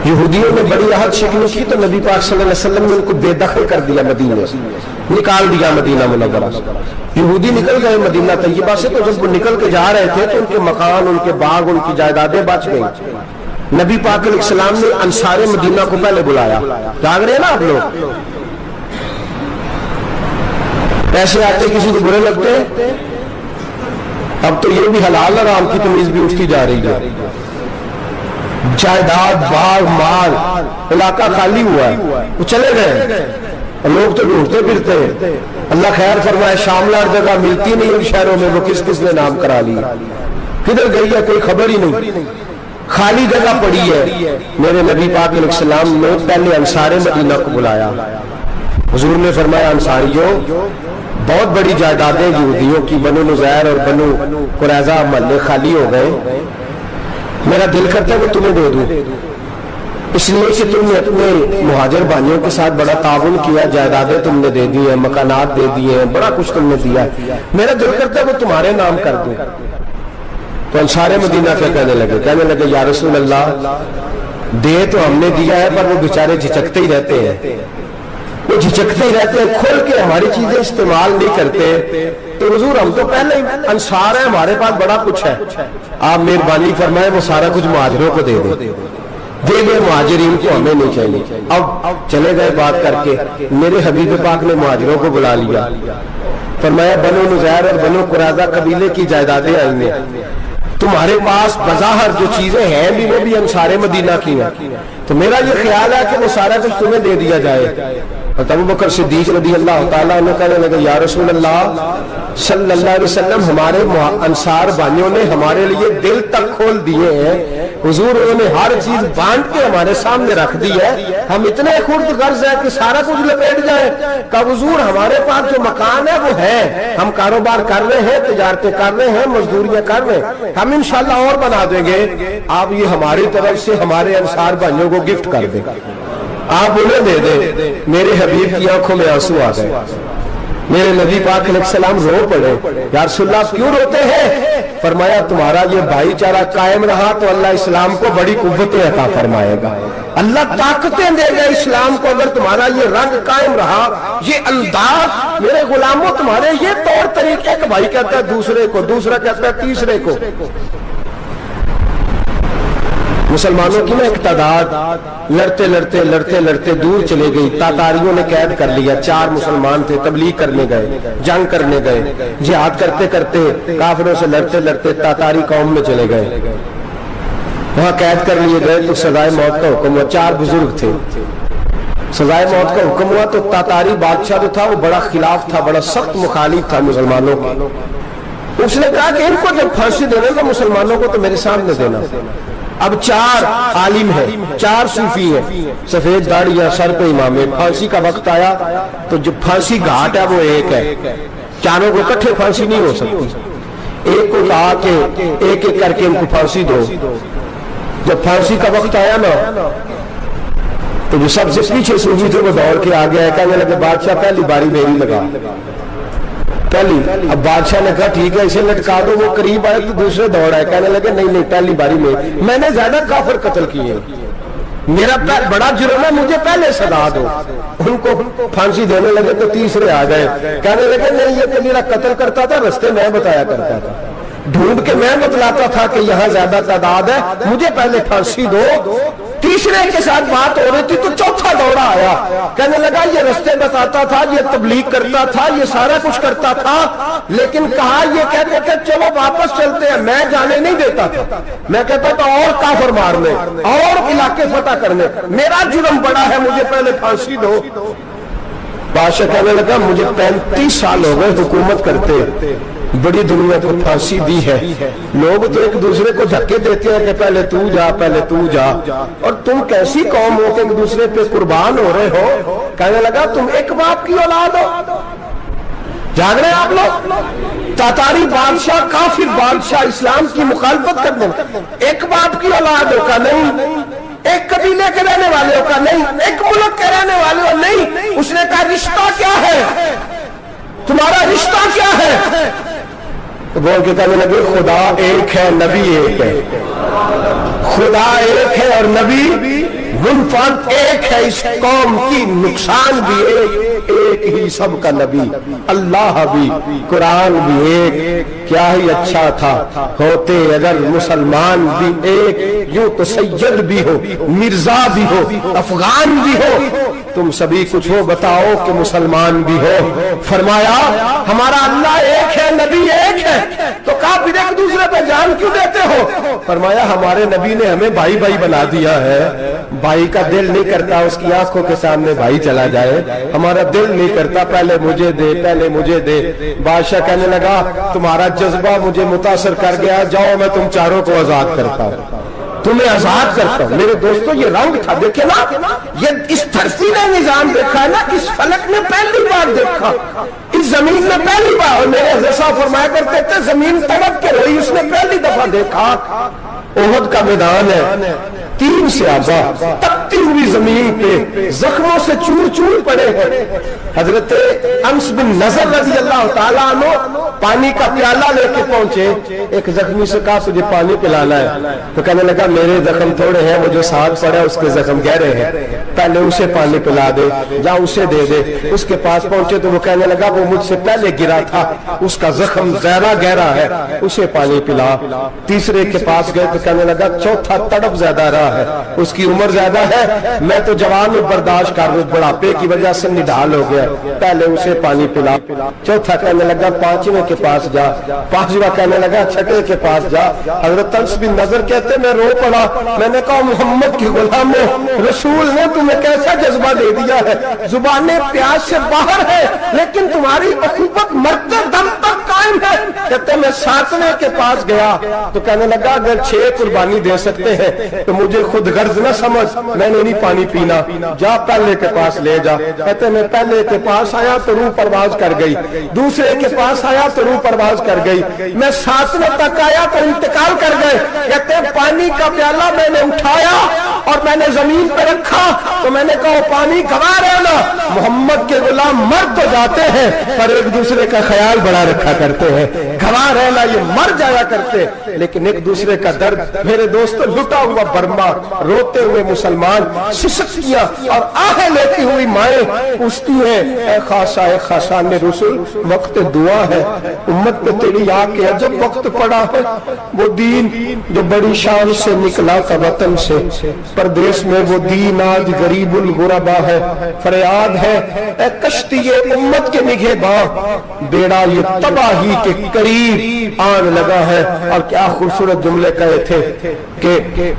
یہودیوں نے بڑی عہد شکنی کی تو نبی پاک صلی اللہ علیہ وسلم نے ان کو بے دخل کر دیا، مدینے سے نکال دیا، مدینہ منورہ سے۔ یہودی نکل گئے مدینہ طیبہ سے، تو جب وہ نکل کے جا رہے تھے تو ان کے مکان، ان کے باغ، ان کی جائیدادیں بچ گئیں۔ نبی پاک علیہ السلام نے انصار مدینہ کو پہلے بلایا، جاگ رہے ہیں نا آپ لوگ، پیسے آتے کسی کو برے لگتے ہیں، اب تو یہ بھی حلال حرام کی تمیز بھی اٹھتی جا رہی ہے، جائیداد، باغ، مال، علاقہ خالی ہوا ہے، وہ چلے گئے، لوگ تو ڈھونڈتے پھرتے ہیں۔ اللہ خیر فرمائے، شاملار جگہ ملتی نہیں ان شہروں میں، وہ کس کس نے نام کرا لیا، کدھر گئی ہے کوئی خبر ہی نہیں، خالی جگہ پڑی ہے۔ میرے نبی پاک علیہ السلام نے پہلے انصار مدینہ کو بلایا، حضور نے فرمایا انصاریوں بہت بڑی جائیدادیں یہودیوں کی، بنو نذیر اور بنو قریظہ محلے خالی ہو گئے، میرا دل کرتا ہے کہ تمہیں دے دوں، اس لیے کہ تم نے اپنے مہاجر بھائیوں کے ساتھ بڑا تعاون کیا، جائیدادیں تم نے دے دی ہیں، مکانات دے دیے ہیں، بڑا کچھ تم نے دیا، میرا دل کرتا ہے وہ تمہارے نام کر دوں۔ تو انصار مدینہ کیا کہنے لگے یا رسول اللہ دے تو ہم نے دیا ہے پر وہ بیچارے جھچکتے ہی رہتے ہیں، وہ جھچکتے ہی رہتے ہیں، کھول کے ہماری چیزیں استعمال نہیں کرتے، تو حضور ہم تو پہلے ہی انصار ہیں، ہمارے پاس بڑا کچھ ہے، آپ مہربانی فرمائیں وہ سارا کچھ مہاجروں کو دے دے مہاجرین کو ہمیں نہیں چاہیے۔ اب چلے گئے بات کر کے، میرے حبیب پاک نے مہاجروں کو بلا لیا، فرمایا بنو نذیر اور بنو قریظہ قبیلے کی جائیدادیں آئی ہیں، تمہارے پاس بظاہر جو چیزیں ہیں بھی وہ بھی انصار مدینہ کی ہیں، تو میرا یہ خیال ہے کہ وہ سارا کچھ تمہیں دے دیا جائے۔ ابو بکر صدیق رضی اللہ تعالیٰ عنہ کہنے لگے یا رسول اللہ صلی اللہ علیہ وسلم ہمارے انصار بھائیوں نے ہمارے لیے دل تک کھول دیے ہیں، حضور انہوں نے ہر چیز بانٹ کے ہمارے سامنے رکھ دی ہے، ہم اتنے خرد غرض ہیں کہ سارا کچھ لپیٹ جائے۔ کہ حضور ہمارے پاس جو مکان ہے وہ ہے، ہم کاروبار کر رہے ہیں، تجارتیں کر رہے ہیں، مزدوریاں کر رہے ہیں، ہم انشاءاللہ اور بنا دیں گے، آپ یہ ہماری طرف سے ہمارے انصار بھائیوں کو گفٹ کر دیں، آپ انہیں دے دیں۔ میرے حبیب کی آنکھوں میں آنسو آ گئے، میرے نبی پاک علیہ السلام رو پڑے، یا رسول اللہ کیوں روتے ہیں؟ فرمایا تمہارا یہ بھائی چارہ قائم رہا تو اللہ اسلام کو بڑی قوتیں عطا فرمائے گا، اللہ طاقتیں دے گا اسلام کو، اگر تمہارا یہ رنگ قائم رہا، یہ انداز، میرے غلاموں تمہارے یہ طور طریقے، کہ بھائی کہتا ہے دوسرے کو، دوسرا کہتا ہے تیسرے کو۔ مسلمانوں کی نا ایک تعداد لڑتے لڑتے لڑتے لڑتے دور چلے گئی، تاتاریوں نے قید کر لیا، 4 مسلمان تھے، تبلیغ کرنے گئے، جنگ کرنے گئے، جہاد کرتے کرتے کافروں سے لڑتے لڑتے تاتاری قوم میں چلے گئے، وہاں قید کر لیے گئے تو سزائے موت کا حکم ہوا، 4 بزرگ تھے، سزائے موت کا حکم ہوا تو تاتاری بادشاہ جو تھا وہ بڑا خلاف تھا، بڑا سخت مخالف تھا مسلمانوں کے، اس نے کہا کہ ان کو جب پھانسی دینا تو مسلمانوں کو تو میرے سامنے دینا۔ اب 4 عالم ہیں، 4 صوفی ہیں، سفید داڑیاں، سر پہ امامے، پھانسی کا وقت آیا تو جو پھانسی گھاٹ ہے وہ ایک ہے، چاروں کو اکٹھے پھانسی نہیں ہو سکتی، ایک کو کہا کہ ایک ایک کر کے ان کو پھانسی دو۔ جب پھانسی کا وقت آیا نا تو جو سب سے پیچھے صوفی تھے وہ دوڑ کے آگے آئے، کہنے لگے بادشاہ پہلی باری میری لگا، پہلی۔ اب بادشاہ نے کہا ٹھیک ہے اسے لٹکا دو، وہ قریب آئے تو دوسرے دوڑ آئے، کہنے لگے نہیں نہیں پہلی باری میں نے زیادہ کافر قتل کیے، میرا بڑا جرم ہے، مجھے پہلے سزا دو۔ ان کو پھانسی دینے لگے تو تیسرے آ گئے، کہنے لگے نہیں یہ تو میرا قتل کرتا تھا، رستے میں بتایا کرتا تھا، ڈھونڈ کے میں بتلاتا تھا کہ یہاں زیادہ تعداد ہے، مجھے پہلے پھانسی دو۔ تیسرے کے ساتھ بات ہو رہی تھی تو چوتھا دوڑا آیا، کہنے لگا یہ رستے بتاتا تھا، یہ تبلیغ کرتا تھا، یہ سارا کچھ کرتا تھا، لیکن کہا یہ کہتے تھے چلو واپس چلتے ہیں، میں جانے نہیں دیتا تھا، میں کہتا تھا اور کافر مارنے اور علاقے فتح کرنے، میرا جرم بڑا ہے، مجھے پہلے پھانسی دو۔ بادشاہ کہنے لگا مجھے 35 سال ہو گئے حکومت کرتے، بڑی دنیا کو پھانسی دی ہے، لوگ تو ایک دوسرے کو دھکے دیتے ہیں کہ پہلے تو جا پہلے تو جا، اور تم کیسی قوم ہو کہ ایک دوسرے پہ قربان ہو رہے ہو۔ کہنے لگا تم ایک باپ کی اولاد ہو، جان رہے ہیں آپ لوگ، تاتاری بادشاہ کافر بادشاہ اسلام کی مخالفت کرنے ایک باپ کی اولاد ہو کا نہیں، ایک قبیلے کے رہنے والے ہو کا نہیں، ایک ملک کے رہنے والے ہو نہیں۔ اس نے کہا رشتہ کیا ہے تمہارا، رشتہ کیا ہے؟ تو بول کے کہنے لگے خدا ایک ہے نبی ایک ہے، خدا ایک ہے اور نبی منفرد ایک ہے، اس قوم کی نقصان بھی ایک، ایک ہی سب کا نبی، اللہ بھی قرآن بھی ایک۔ کیا ہی اچھا تھا ہوتے اگر مسلمان بھی ایک، یوں تو سید بھی ہو، مرزا بھی ہو، افغان بھی ہو، تم سبھی کچھ ہو بتاؤ کہ مسلمان بھی ہو۔ فرمایا ہمارا اللہ ایک ہے، نبی ایک ہے، تو کہا پھر ایک دوسرے پہ جان کیوں دیتے ہو؟ فرمایا ہمارے نبی نے ہمیں بھائی بھائی بنا دیا ہے، بھائی کا دل نہیں کرتا اس کی آنکھوں کے سامنے بھائی چلا جائے، ہمارا دل نہیں کرتا پہلے مجھے دے پہلے مجھے دے۔ بادشاہ کہنے لگا تمہارا جذبہ مجھے متاثر کر گیا، جاؤ میں تم چاروں کو آزاد کرتا ہوں، تمہیں آزاد کرتا ہوں۔ میرے دوستو یہ رنگ تھا، دیکھیں نا، یہ اس دھرتی نے نظام دیکھا ہے نا، اس فلک نے پہلی بار دیکھا، اس زمین نے پہلی بار، اور میرے جیسا فرمایا کرتے تھے زمین تڑپ کے روئی، اس نے پہلی دفعہ دیکھا۔ احد کا میدان ہے، 3 صحابہ تپتی ہوئی زمین پہ زخموں سے چور چور پڑے ہیں۔ حضرت انس بن نضر رضی اللہ تعالیٰ عنہ پانی کا پیالہ لے کے پہنچے، ایک زخمی سے کہا تجھے پانی پلانا ہے، تو کہنے لگا میرے زخم تھوڑے ہیں، وہ جو ساتھ پڑا اس کے زخم گہرے ہیں، پہلے اسے پانی پلا دے، جا اسے دے دے۔ اس کے پاس پہنچے تو وہ کہنے لگا وہ مجھ سے پہلے گرا تھا، اس کا زخم زیادہ گہرا ہے، اسے پانی پلا۔ تیسرے کے پاس گئے تو کہنے لگا چوتھا تڑپ زیادہ رہا ہے، اس کی عمر زیادہ ہے، میں تو جوان میں برداشت کر رہا ہوں، بڑھاپے کی وجہ سے نڈھال ہو گیا، پہلے اسے پانی پلا۔ چوتھا کہنے لگا 5ویں کے پاس جا، 5واں کہنے لگا 6 کے پاس جا۔ حضرت انس بن نضر کہتے میں رو پڑا، میں نے کہا محمد کی غلاموں، رسول نے تمہیں کیسا جذبہ دے دیا ہے، زبانیں پیاس سے باہر ہے لیکن تمہاری اخوت مرتے دم تک قائم ہے۔ کہتے میں 7ویں کے پاس گیا تو کہنے لگا اگر 6 قربانی دے سکتے ہیں تو مجھے خود غرض نہ سمجھ، میں نے نہیں پانی پینا، جا پہلے کے پاس لے جا۔ کہتے میں پہلے کے پاس آیا تو روح پرواز کر گئی، دوسرے کے پاس آیا تو روح پرواز کر گئی، میں 7ویں تک آیا تو انتقال کر گئے۔ کہتے ہیں پانی کا پیالہ میں نے اٹھایا اور میں نے زمین پہ رکھا تو میں نے کہا پانی گوا رہنا، محمد کے غلام مر تو جاتے ہیں پر ایک دوسرے کا خیال بڑا رکھا کرتے ہیں، گوا رہنا یہ مر جایا کرتے لیکن ایک دوسرے کا درد۔ میرے دوستو لٹا ہوا برما، روتے ہوئے مسلمان، سسکیاں اور آہیں لیتی ہوئی مائیں پوچھتی ہیں اے خاصا اے خاصان رسول، وقت دعا ہے، امت پہ تیری آ کے جب وقت پڑا ہے، وہ دین جو بڑی شان سے نکلا تھا وطن سے، پردیس میں وہ دین آج غریب الغربا ہے، فریاد ہے اے کشتی امت کے نگہباں، بیڑا یہ تباہی کے قریب آن لگا ہے۔ اور کیا خوبصورت جملے کہے تھے کہ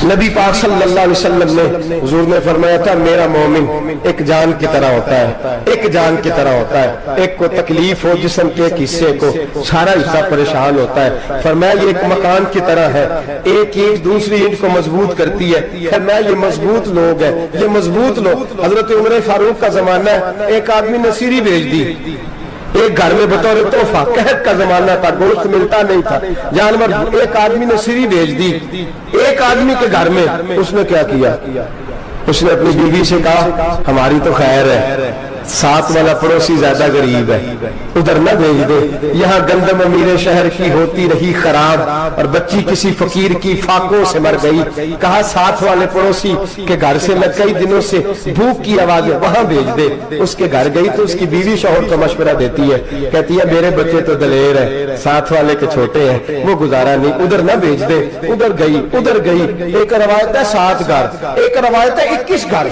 نبی پاک صلی اللہ علیہ وسلم نے حضور نے فرمایا تھا میرا مومن ایک جان کی طرح ہوتا ہے، ایک جان کی طرح ہوتا ہے، ایک کو تکلیف ہو جسم کے ایک حصے کو سارا حصہ پریشان ہوتا ہے، فرمایا یہ ایک مکان کی طرح ہے، ایک اینٹ دوسری اینٹ کو مضبوط کرتی ہے، فرمایا یہ مضبوط لوگ ہیں، یہ مضبوط لوگ۔ حضرت عمر فاروق کا زمانہ ہے، ایک آدمی نے سیری بھیج دی ایک گھر میں بطور تحفہ، قحط کا زمانہ تھا، گوشت ملتا نہیں تھا، جانور، ایک آدمی نے سیری بھیج دی ایک آدمی کے گھر میں۔ اس نے کیا کیا؟ اس نے اپنی بیوی سے کہا ہماری تو خیر ہے، ساتھ والا پڑوسی زیادہ غریب ہے ادھر نہ بھیج دے. یہاں گندم امیر شہر کی ہوتی رہی خراب اور بچی کسی فقیر کی فاقوں سے مر گئی. کہا ساتھ والے پڑوسی کے گھر سے میں کئی دنوں سے بھوک کی آواز ہے وہاں بھیج دے. اس کے گھر گئی تو اس کی بیوی شوہر کو مشورہ دیتی ہے, کہتی ہے میرے بچے تو دلیر ہے, ساتھ والے کے چھوٹے ہیں, وہ گزارا نہیں, ادھر نہ بھیج دے. ادھر گئی. ایک روایت ہے 7 گھر, ایک روایت ہے 21 گھر.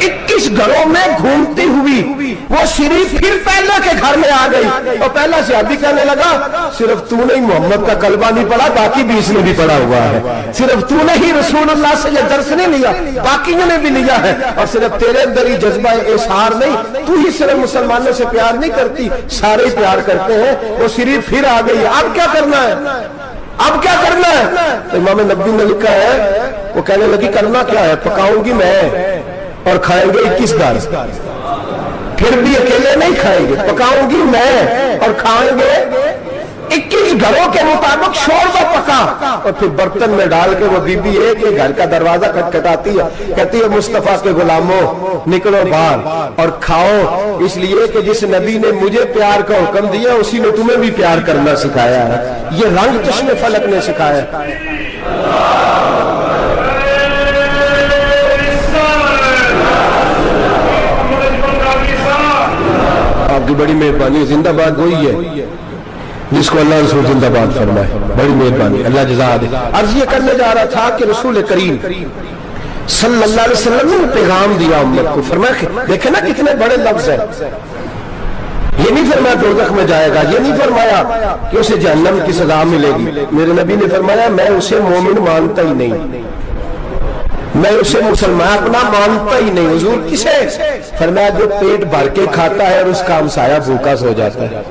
21 گھروں میں گھومتی ہوئی وہ شریف پھر پہلے کے گھر میں آ گئی اور پہلا صحابی کہنے لگا صرف تو نے محمد کا کلمہ نہیں پڑھا, باقی 20 نے بھی پڑھا ہوا ہے. صرف تو نے ہی رسول اللہ سے یہ درس نہیں لیا, باقیوں نے بھی لیا ہے. اور صرف تیرے اندر ہی جذبہ اظہار نہیں, تو ہی صرف مسلمانوں سے پیار نہیں کرتی, سارے ہی پیار کرتے ہیں. وہ شریف پھر آ گئی. اب کیا کرنا ہے, اب کیا کرنا ہے؟ امام نبوی نے لکھا ہے وہ کہنے لگی کرنا کیا ہے, پکاؤں گی میں اور کھائیں گے 21 گھر. پھر بھی اکیلے نہیں کھائیں گے, پکاؤں گی میں اور کھائیں گے 21 گھروں کے مطابق شوربہ پکا. اور پھر برتن میں ڈال کے وہ بی بی ایک ایک گھر کا دروازہ کھٹکھٹاتی ہے, کہتی ہے مصطفیٰ کے غلاموں نکلو باہر اور کھاؤ, اس لیے کہ جس نبی نے مجھے پیار کا حکم دیا اسی نے تمہیں بھی پیار کرنا سکھایا ہے. یہ رنگ چشم فلک نے سکھایا ہے. آپ کی بڑی مہربانی, زندہ باد وہی ہے جس کو اللہ رسول زندہ باد فرمائے, بڑی مہربانی, اللہ جزا دے. عرض یہ کرنے جا رہا تھا کہ رسول کریم صلی اللہ علیہ وسلم نے پیغام دیا امت کو. فرمایا دیکھیں نا کتنے بڑے لفظ ہیں. یہ نہیں فرمایا دوزخ میں جائے گا, یہ نہیں فرمایا کہ اسے جہنم کی سزا ملے گی. میرے نبی نے فرمایا میں اسے مومن مانتا ہی نہیں, میں اسے مسلمان اپنا مانتا ہی نہیں. حضور کسے؟ فرمایا جو پیٹ بھر کے کھاتا ہے اور اس کا ہمسایہ بھوکا سو جاتا ہے.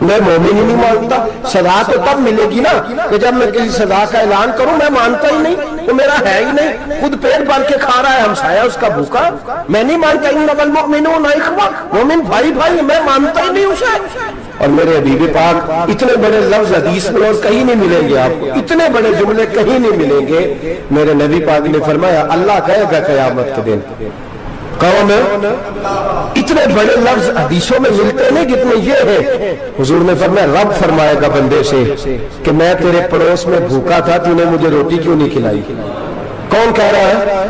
میں مومن ہی نہیں مانتا. سزا تو تب ملے گی نا کہ جب میں کسی سزا کا اعلان کروں. میں مانتا ہی نہیں, تو میرا ہے ہی نہیں. خود پیٹ بھر کے کھا رہا ہے, ہمسایہ اس کا بھوکا, میں نہیں مانتا. انما المؤمنون اخوہ, مومن بھائی بھائی, میں مانتا ہی نہیں اسے. اور میرے حبیب پاک اتنے بڑے لفظ حدیث میں اور کہیں نہیں ملیں گے آپ کو, اتنے بڑے جملے کہیں نہیں ملیں گے. میرے نبی پاک نے فرمایا اللہ کہے گا قیامت کے دن کون اتنے بڑے لفظ حدیثوں میں ملتے نہیں جتنے یہ ہے. حضور نے فرمایا رب فرمائے گا بندے سے کہ میں تیرے پڑوس میں بھوکا تھا, تو نے مجھے روٹی کیوں نہیں کھلائی. کون کہہ رہا ہے؟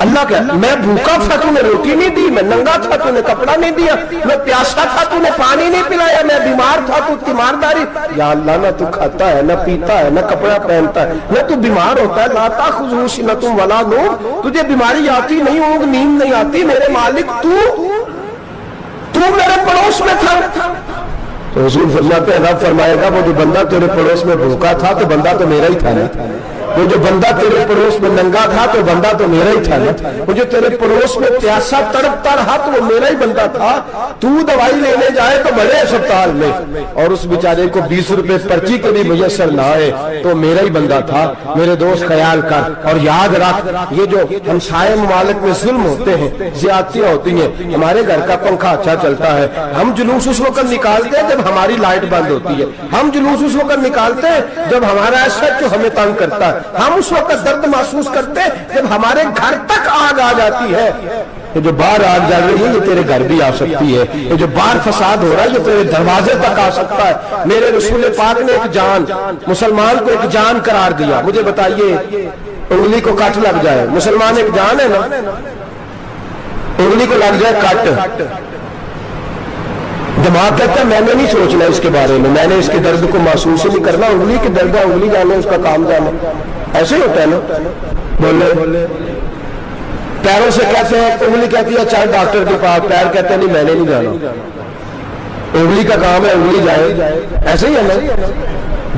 اللہ کہہ, میں بھوکا تھا تو نے روٹی نہیں دی, میں ننگا تھا تو نے کپڑا نہیں دیا, میں پیاسا تھا تو نے پانی نہیں پلایا, میں بیمار تھا تو تیمارداری. یا اللہ نہ تو کھاتا ہے, نہ پیتا ہے, نہ کپڑا پہنتا ہے, نہ تو بیمار ہوتا ہے. لا تاخذہ سنۃ ولا نوم, تجھے بیماری آتی نہیں, اونگ نیند نہیں آتی. میرے مالک تو میرے پڑوس میں تھا. تو حضور فرماتے ہیں رب فرمائے گا وہ جو بندہ تیرے پڑوس میں بھوکا تھا تو بندہ تو میرا ہی تھا نا. وہ جو بندہ تیرے پڑوس میں ننگا تھا تو بندہ تو میرا ہی تھا نا. وہ جو تیرے پڑوس میں پیاسا تڑپتا رہا تو وہ میرا ہی بندہ تھا. تو دوائی لینے جائے تو بڑے اسپتال میں اور اس بیچارے کو 20 روپے پرچی کے بھی میسر نہ آئے تو میرا ہی بندہ تھا. میرے دوست خیال کر اور یاد رکھ, یہ جو ہمسائے ممالک میں ظلم ہوتے ہیں, زیادتیاں ہوتی ہیں. ہمارے گھر کا پنکھا اچھا چلتا ہے, ہم جلوس اس وقت نکالتے ہیں جب ہماری لائٹ بند ہوتی ہے. ہم جلوس اس وقت نکالتے ہیں جب ہمارا ایسا جو ہمیں تنگ کرتا ہے. ہم اس وقت درد محسوس کرتے ہیں جب ہمارے گھر تک آگ آ جاتی ہے. یہ جو باہر آگ جل رہی ہے یہ تیرے گھر بھی آ سکتی ہے. یہ جو باہر فساد ہو رہا ہے یہ تیرے دروازے تک آ سکتا ہے. میرے رسول پاک نے ایک جان, مسلمان کو ایک جان قرار دیا. مجھے بتائیے انگلی کو کٹ لگ جائے, مسلمان ایک جان ہے نا, انگلی کو لگ جائے کٹ, دماغ کہتا ہے میں نے نہیں سوچنا اس کے بارے میں, میں نے اس کے درد کو محسوس ہی نہیں کرنا. انگلی کے درد انگلی جانے, اس کا کام جانے. ایسے ہی ہوتا ہے نا. بولے پیروں سے کہتے ہیں, انگلی کہتی ہے چل ڈاکٹر کے پاس, پیر کہتے ہیں نہیں میں نے نہیں جانا, انگلی کا کام ہے انگلی جائے. ایسے ہی ہے نا.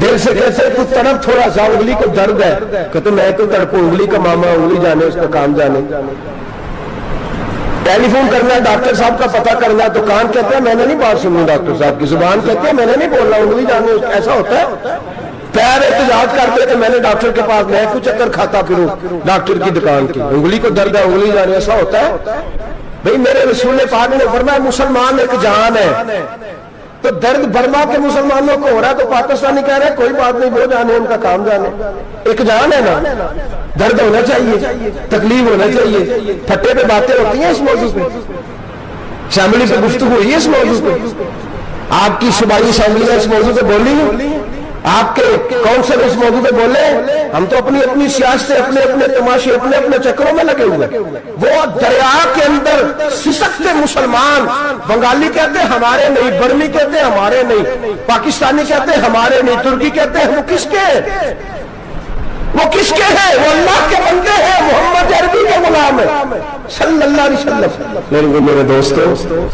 دل سے کہتے ہیں تو تڑپ تھوڑا سا, انگلی کو درد ہے, کہتے میں تو تڑپوں, انگلی کا ماما انگلی جانے, اس کا کام جانے. ٹیلی فون کرنا ہے ڈاکٹر صاحب کا پتہ کرنا ہے تو کان کہتے ہیں میں نے نہیں بات سنوں ڈاکٹر صاحب کی, زبان کہتے ہیں میں نے نہیں بولنا, انگلی جانے. ایسا ہوتا ہے. پیر احتجاج کرتے کہ میں نے ڈاکٹر کے پاس, میں کچھ چکر کھاتا پھروں ڈاکٹر کی دکان کی, انگلی کو درد ہے انگلی جانے. ایسا ہوتا ہے بھئی. میرے رسول پاک نے فرمایا مسلمان ایک جان ہے. تو درد برما کے مسلمانوں کو ہو رہا ہے تو پاکستانی کہہ رہے ہیں کوئی بات نہیں, وہ جانے, ان کا کام جانے. ایک جان ہے نا, درد ہونا چاہیے, تکلیف ہونا چاہیے. پھٹے پہ باتیں ہوتی ہیں اس موضوع پہ. اسمبلی پہ گفتگو ہوئی ہے اس موضوع پہ؟ آپ کی صوبائی اسمبلی میں اس موضوع پہ بولی ہے؟ آپ کے کونسل اس موضوع پہ بولے؟ ہم تو اپنی اپنی سیاستیں، اپنے اپنے تماشے، اپنے اپنے چکروں میں لگے ہوئے. وہ دریا کے اندر سسکتے مسلمان، بنگالی کہتے ہیں ہمارے نہیں، برمی کہتے ہیں ہمارے نہیں، پاکستانی کہتے ہیں ہمارے نہیں، ترکی کہتے ہیں وہ کس کے ہیں؟ وہ کس کے ہیں؟ وہ اللہ کے بندے ہیں، محمد عربی کے غلام ہیں صلی اللہ علیہ وسلم. میرے دوستو،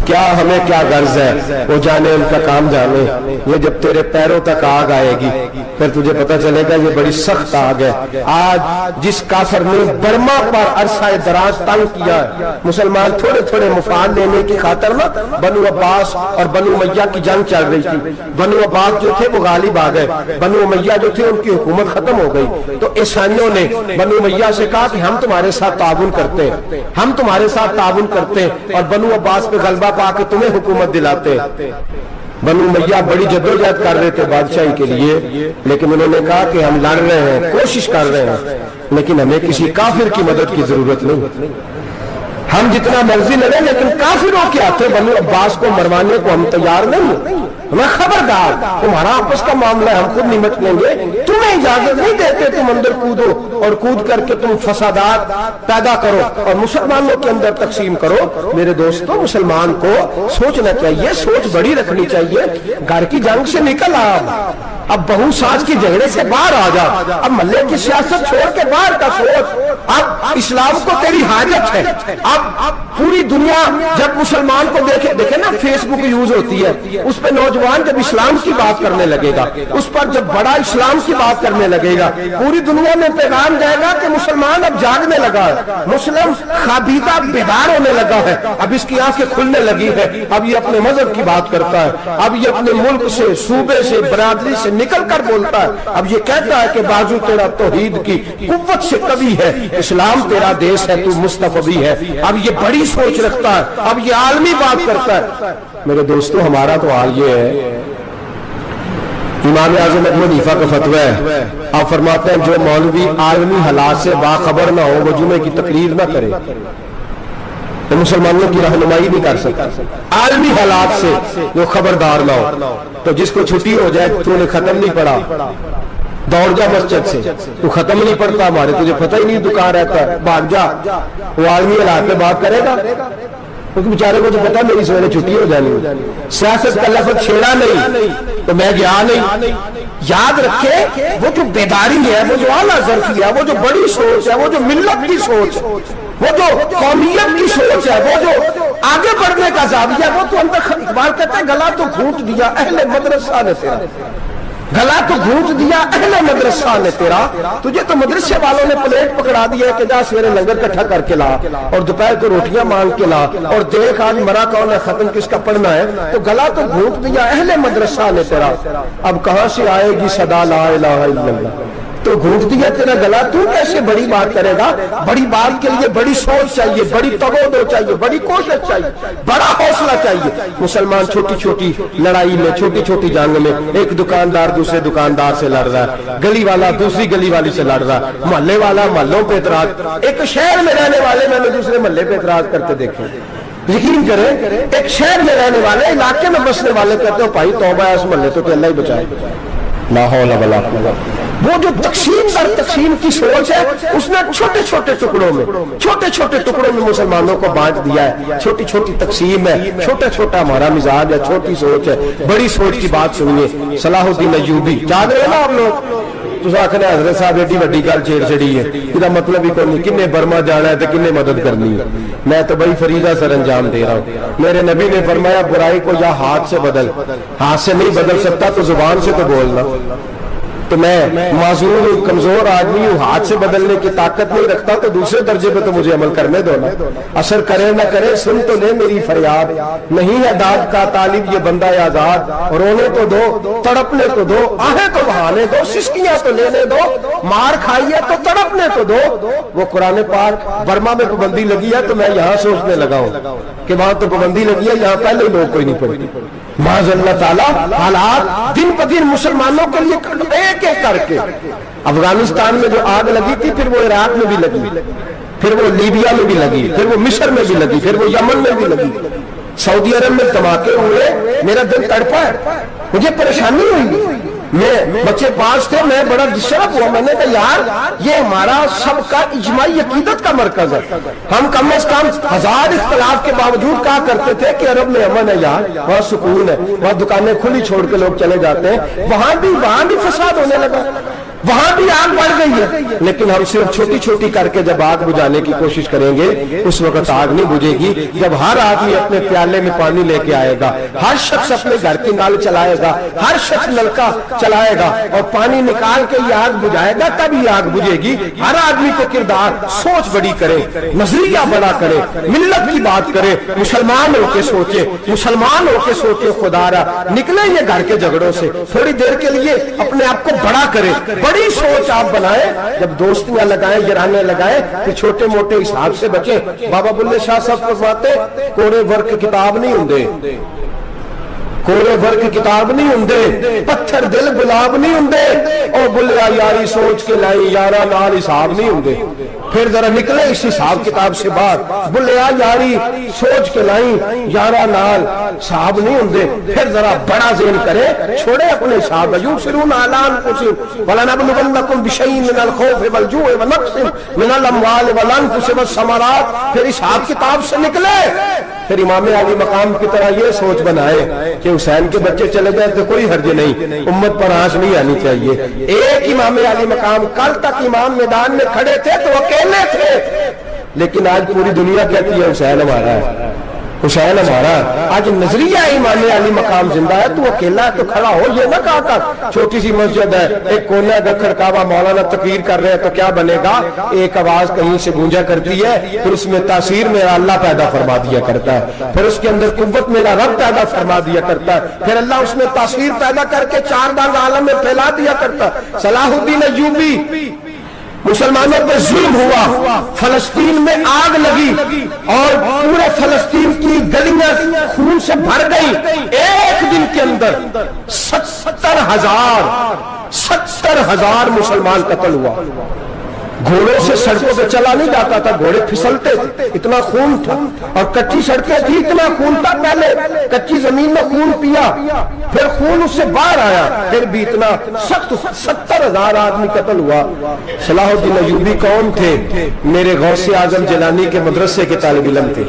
کیا ہمیں کیا غرض ہے؟ وہ جانے ان کا کام جانے. یہ جب تیرے پیروں تک آگ آئے گی پھر تجھے پتا چلے گا یہ بڑی سخت آگ ہے. آج جس کافر نے برما پر عرصہ دراز تنگ کیا ہے، مسلمان تھوڑے تھوڑے مفاد لینے کی خاطر نا بنو عباس اور بنو امیہ کی جنگ چل رہی تھی. بنو عباس جو تھے وہ غالب آ گئے، بنو امیہ جو تھے ان کی حکومت ختم ہو گئی. تو عیسائیوں نے بنو امیہ سے کہا کہ ہم تمہارے ساتھ تعاون کرتے ہیں، ہم تمہارے ساتھ تعاون کرتے ہیں اور بنو عباس پہ غلبہ پا کے تمہیں حکومت دلاتے. بنو امیہ بڑی جدوجہد کر رہے تھے بادشاہی کے لیے، لیکن انہوں نے کہا کہ ہم لڑ رہے ہیں، کوشش کر رہے ہیں، لیکن ہمیں کسی کافر کی مدد کی ضرورت نہیں. ہم جتنا مرضی لڑیں لیکن کافروں کے ہاتھوں بنو عباس کو مروانے کو ہم تیار نہیں. میں خبردار، تمہارا آپس کا معاملہ ہے، ہم خود نمٹ لیں گے، تمہیں اجازت نہیں دیتے تم اندر کودو اور کود کر کے تم فسادات پیدا کرو اور مسلمانوں کے اندر تقسیم کرو. میرے دوستو، مسلمان کو سوچنا چاہیے، سوچ بڑی رکھنی چاہیے. گھر کی جنگ سے نکل آ، اب بہو ساز کے جھگڑے سے باہر آ جا، اب محلے کی سیاست چھوڑ کے باہر کا سوچ. اب اسلام کو تیری حاجت ہے. اب پوری دنیا جب مسلمان کو دیکھے نا، فیس بک یوز ہوتی ہے، اس پہ نوجوان جب اسلام کی بات کرنے لگے گا، اس پر جب بڑا اسلام کی بات کرنے لگے گا، پوری دنیا میں پیغام جائے گا کہ مسلمان اب جاگنے لگا ہے، مسلم خوابیدہ بیدار ہونے لگا ہے، اب اس کی آنکھیں کھلنے لگی ہے، اب یہ اپنے مذہب کی بات کرتا ہے، اب یہ اپنے ملک سے، صوبے سے، برادری سے نکل کر بولتا ہے. اب یہ کہتا ہے کہ بازو تیرا توحید کی قوت سے قوی ہے، اسلام تیرا دیش ہے، تو مصطفی ہے. اب یہ بڑی سوچ رکھتا ہے، اب یہ عالمی بات کرتا ہے. میرے دوستو، ہمارا تو حال یہ ہے، امام اعظم ابو حنیفہ کا فتویٰ ہے، آپ فرماتے ہیں جو مولوی عالمی حالات سے باخبر نہ ہو وہ جمعے کی تقریر نہ کرے، تو مسلمانوں کی رہنمائی نہیں کر سکتا. عالمی حالات سے وہ خبردار نہ ہو. تو جس کو چھٹی ہو جائے تو نے ختم نہیں پڑھا، دوڑ جا مسجد سے، تو ختم نہیں پڑتا، ہمارے تجھے پتہ ہی نہیں دکان رہتا ہے، بھاگ جا. وہ عالمی حالات میں بات کرے گا کیونکہ بیچارے کو تو پتا میری سویرے چھٹی ہو جانی. سیاست کا لفظ چھیڑا نہیں تو میں گیا نہیں. یاد رکھے، وہ جو بیداری ہے، وہ جو اعلیٰ ظرفی ہے، وہ جو بڑی سوچ ہے، وہ جو ملت کی سوچ ہے، وہ جو قومیت کی سوچ ہے، وہ جو آگے بڑھنے کا زاویہ ہے، وہ تو اندر اقبال کہتا ہے گلا تو گھونٹ دیا اہل مدرسہ نے تیرا، گلا تو گھونٹ دیا اہل مدرسہ نے تیرا. تجھے تو مدرسے والوں نے پلیٹ پکڑا دیا کہ جا سویرے لنگر کٹھا کر کے لا اور دوپہر کو روٹیاں مانگ کے لا اور دیکھ آج مرا کون ہے، ختم کس کا پڑھنا ہے. تو گلا تو گھونٹ دیا اہل مدرسہ نے تیرا، اب کہاں سے آئے گی صدا لا الہ الا اللہ. تو گھونٹ دیا تیرا گلا، تو کیسے بڑی بات کرے گا؟ بڑی بات کے لیے بڑی سوچ چاہیے، بڑی تگودو چاہیے، بڑی کوشش چاہیے، بڑا حوصلہ چاہیے. مسلمان چھوٹی چھوٹی لڑائی میں، چھوٹی چھوٹی جنگ میں، ایک دکاندار دوسرے دکاندار سے لڑ رہا ہے، گلی والا دوسری گلی والی سے لڑ رہا ہے، محلے والا محلوں پہ اعتراض. ایک شہر میں رہنے والے میں نے دوسرے محلے پہ اعتراض کرتے دیکھے. یقین کریں، ایک شہر میں رہنے والے، علاقے میں بسنے والے کہتے ہو بھائی توبہ ہے اس محلے تو اللہ ہی بچائے. لا حول ولا قوت. وہ جو تقسیم در تقسیم کی سوچ ہے، اس نے چھوٹے چھوٹے ٹکڑوں میں مسلمانوں کو بانٹ دیا ہے. چھوٹی چھوٹی تقسیم ہے، چھوٹا چھوٹا ہمارا مزاج ہے، چھوٹی سوچ ہے. بڑی سوچ کی بات سنیے. صلاح الدین ایوبی، یاد رہے نا آپ لوگ، تو آخر حضرت صاحب ایڈی وڈی گل چھیڑ چڑی ہے، یہ مطلب ہی کوئی نہیں، کنے برما جانا ہے تو کنے مدد کرنی ہے. میں تو بڑی فریضہ سر انجام دے رہا ہوں. میرے نبی نے فرمایا برائی کو یا ہاتھ سے بدل، ہاتھ سے نہیں بدل سکتا تو زبان سے تو بولنا. تو میں معذور ہوں، کمزور آدمی ہوں، ہاتھ سے بدلنے کی طاقت نہیں رکھتا، تو دوسرے درجے پہ تو مجھے عمل کرنے دو نا. اثر کرے نہ کرے سن تو لے میری فریاد، نہیں ہے داد کا طالب یہ بندہ آزاد. رونے تو دو، تڑپنے تو دو، آہیں تو بہانے دو، سسکیاں تو لینے دو، مار کھائیے تو تڑپنے تو دو. وہ قرآن پاک برما میں پابندی لگی ہے تو میں یہاں سوچنے لگا ہوں کہ وہاں تو پابندی لگی ہے، یہاں پہلے لوگ کوئی نہیں پڑھتی. معاذ اللہ تعالیٰ حالات دن بدن مسلمانوں کے لیے ایک ایک کر کے. افغانستان میں جو آگ لگی تھی، پھر وہ عراق میں بھی لگی، پھر وہ لیبیا میں بھی لگی، پھر وہ مصر میں بھی لگی، پھر وہ یمن میں بھی لگی. سعودی عرب میں دھماکے ہوئے, میرا دل تڑپا ہے, مجھے پریشانی ہوئی, میں بچے پاس تھے, میں بڑا ڈسٹرب ہوا. میں نے کہا یار یہ ہمارا سب کا اجماعی عقیدت کا مرکز ہے, ہم کم از کم ہزار اختلاف کے باوجود کہا کرتے تھے کہ عرب میں امن ہے یار, وہاں سکون ہے, وہاں دکانیں کھلی چھوڑ کے لوگ چلے جاتے ہیں. وہاں بھی فساد ہونے لگا, وہاں بھی آگ بڑھ گئی ہے. لیکن ہم صرف چھوٹی چھوٹی کر کے جب آگ بجھانے کی کوشش کریں گے اس وقت آگ نہیں بجھے گی. جب ہر آدمی اپنے پیالے میں پانی لے کے آئے گا, ہر شخص اپنے گھر کی نل چلائے گا, ہر شخص نلکا چلائے گا اور پانی نکال کے یہ آگ بجھائے گا, تب یہ آگ بجھے گی. ہر آدمی کو کردار سوچ بڑی کرے, نظریہ بڑا کرے, ملت کی بات کرے, مسلمان ہو کے سوچے, مسلمان ہو کے سوچے. خدا را نکلے یہ گھر کے جھگڑوں سے, تھوڑی دیر کے لیے اپنے آپ کو بڑا کرے, بڑی سوچ آپ بنائیں. جب دوستیاں لگائیں, یارانے لگائیں, پھر چھوٹے موٹے حساب سے بچیں. بابا بلے شاہ صاحب فرماتے کوڑے ورک کتاب نہیں ہوندے, کوڑے ورک کتاب نہیں ہوندے, پتھر دل گلاب نہیں ہوندے, اور بلیا یاری سوچ کے لائی یارا نال حساب نہیں ہوندے. پھر ذرا نکلے اس حساب کتاب سے باہر, بلیا یاری سوچ کے لائی یارا نال حساب نہیں ہوندے. پھر ذرا بڑا ذہن کرے, چھوڑے اپنے حساب. یوسرون علی انفسہم ولنبلونکم بشیء من الخوف والجوع ونقص من الاموال والانفس والثمرات. پھر حساب کتاب سے نکلے, پھر امام علی مقام کی طرح یہ سوچ بنائے کہ حسین کے بچے چلے جائیں تو کوئی حرج نہیں, امت پر آنچ نہیں آنی چاہیے. ایک امام علی مقام, کل تک امام میدان میں کھڑے تھے تو اکیلے تھے, لیکن آج پوری دنیا کہتی ہے حسین ہمارا ہے, حسین ہمارا. آج نظریہ امام علی مقام زندہ ہے, تو اکیلا تو کھڑا ہو. یہ نہ کہا کر چھوٹی سی مسجد ہے, ایک کونے کا کھڑکاوا مولانا تقریر کر رہے ہیں تو کیا بنے گا, ایک آواز کہیں سے گونجا کرتی ہے, پھر اس میں تاثیر میرا اللہ پیدا فرما دیا کرتا ہے, پھر اس کے اندر قوت میرا رب پیدا فرما دیا کرتا ہے, پھر اللہ اس میں تاثیر پیدا کر کے چار دار عالم میں پھیلا دیا کرتا ہے. صلاح الدین ایوبی, مسلمانوں پہ ظلم ہوا, فلسطین میں آگ لگی اور پورے فلسطین کی گلیاں خون سے بھر گئی. ایک دن کے اندر 70,000 مسلمان قتل ہوا. گھوڑوں سے سڑکوں پہ چلا نہیں جاتا تھا, گھوڑے پھسلتے تھے, اتنا خون تھا, اور کچی سڑکیں تھی, اتنا خون تھا. پہلے کچی زمین میں خون پیا, پھر خون اس سے باہر آیا, پھر بھی اتنا سخت. 70,000 آدمی قتل ہوا. صلاح الدین ایوبی کون تھے؟ میرے غوث اعظم جیلانی کے مدرسے کے طالب علم تھے.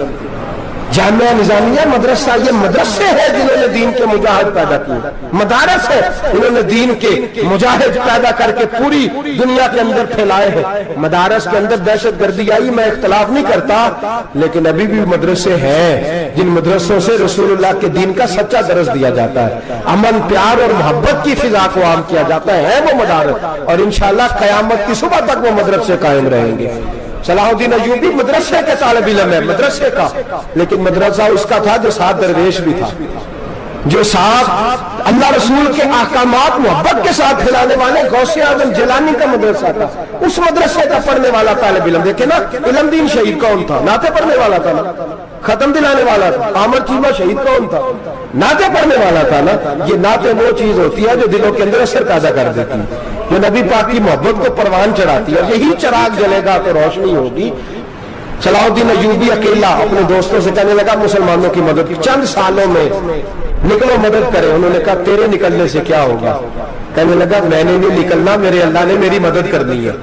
جامعہ نظامیہ مدرسہ, یہ مدرسے ہیں جنہوں نے دین کے مجاہد پیدا کیے, مدارس ہے انہوں نے دین کے مجاہد پیدا کر کے پوری دنیا کے اندر پھیلائے ہیں. مدارس کے اندر دہشت گردی آئی, میں اختلاف نہیں کرتا, لیکن ابھی بھی مدرسے ہیں جن مدرسوں سے رسول اللہ کے دین کا سچا درس دیا جاتا ہے, امن پیار اور محبت کی فضا کو عام کیا جاتا ہے وہ مدارس, اور انشاءاللہ قیامت کی صبح تک وہ مدرسے قائم رہیں گے. صلاح الدین ایوبی مدرسے کے طالب علم ہے, مدرسے کا, لیکن مدرسہ اس کا تھا جو ساتھ درویش بھی تھا, جو ساتھ اللہ رسول کے احکامات محبت کے ساتھ پھیلانے والے. غوث اعظم جیلانی کا مدرسہ تھا, اس مدرسے کا پڑھنے والا طالب علم. دیکھیں نا, علم دین شہید کون تھا؟ نعتیں پڑھنے والا تھا نا, ختم دلانے والا تھا. احمد چیمہ شہید کون تھا؟ نعتیں پڑھنے والا تھا نا. یہ نعتیں وہ چیز ہوتی ہے جو دلوں کے اندر اثر پیدا کر دیتی ہے, جو نبی پاک کی محبت کو پروان چڑھاتی ہے, اور یہی چراغ جلے گا تو روشنی ہوگی. صلاح الدین ایوبی اکیلا اپنے دوستوں سے کہنے لگا مسلمانوں کی مدد کی, چند سالوں میں نکلو مدد کرے. انہوں نے کہا تیرے نکلنے سے کیا ہوگا؟ کہنے لگا میں نے نہیں نکلنا, میرے اللہ نے میری مدد کرنی ہے,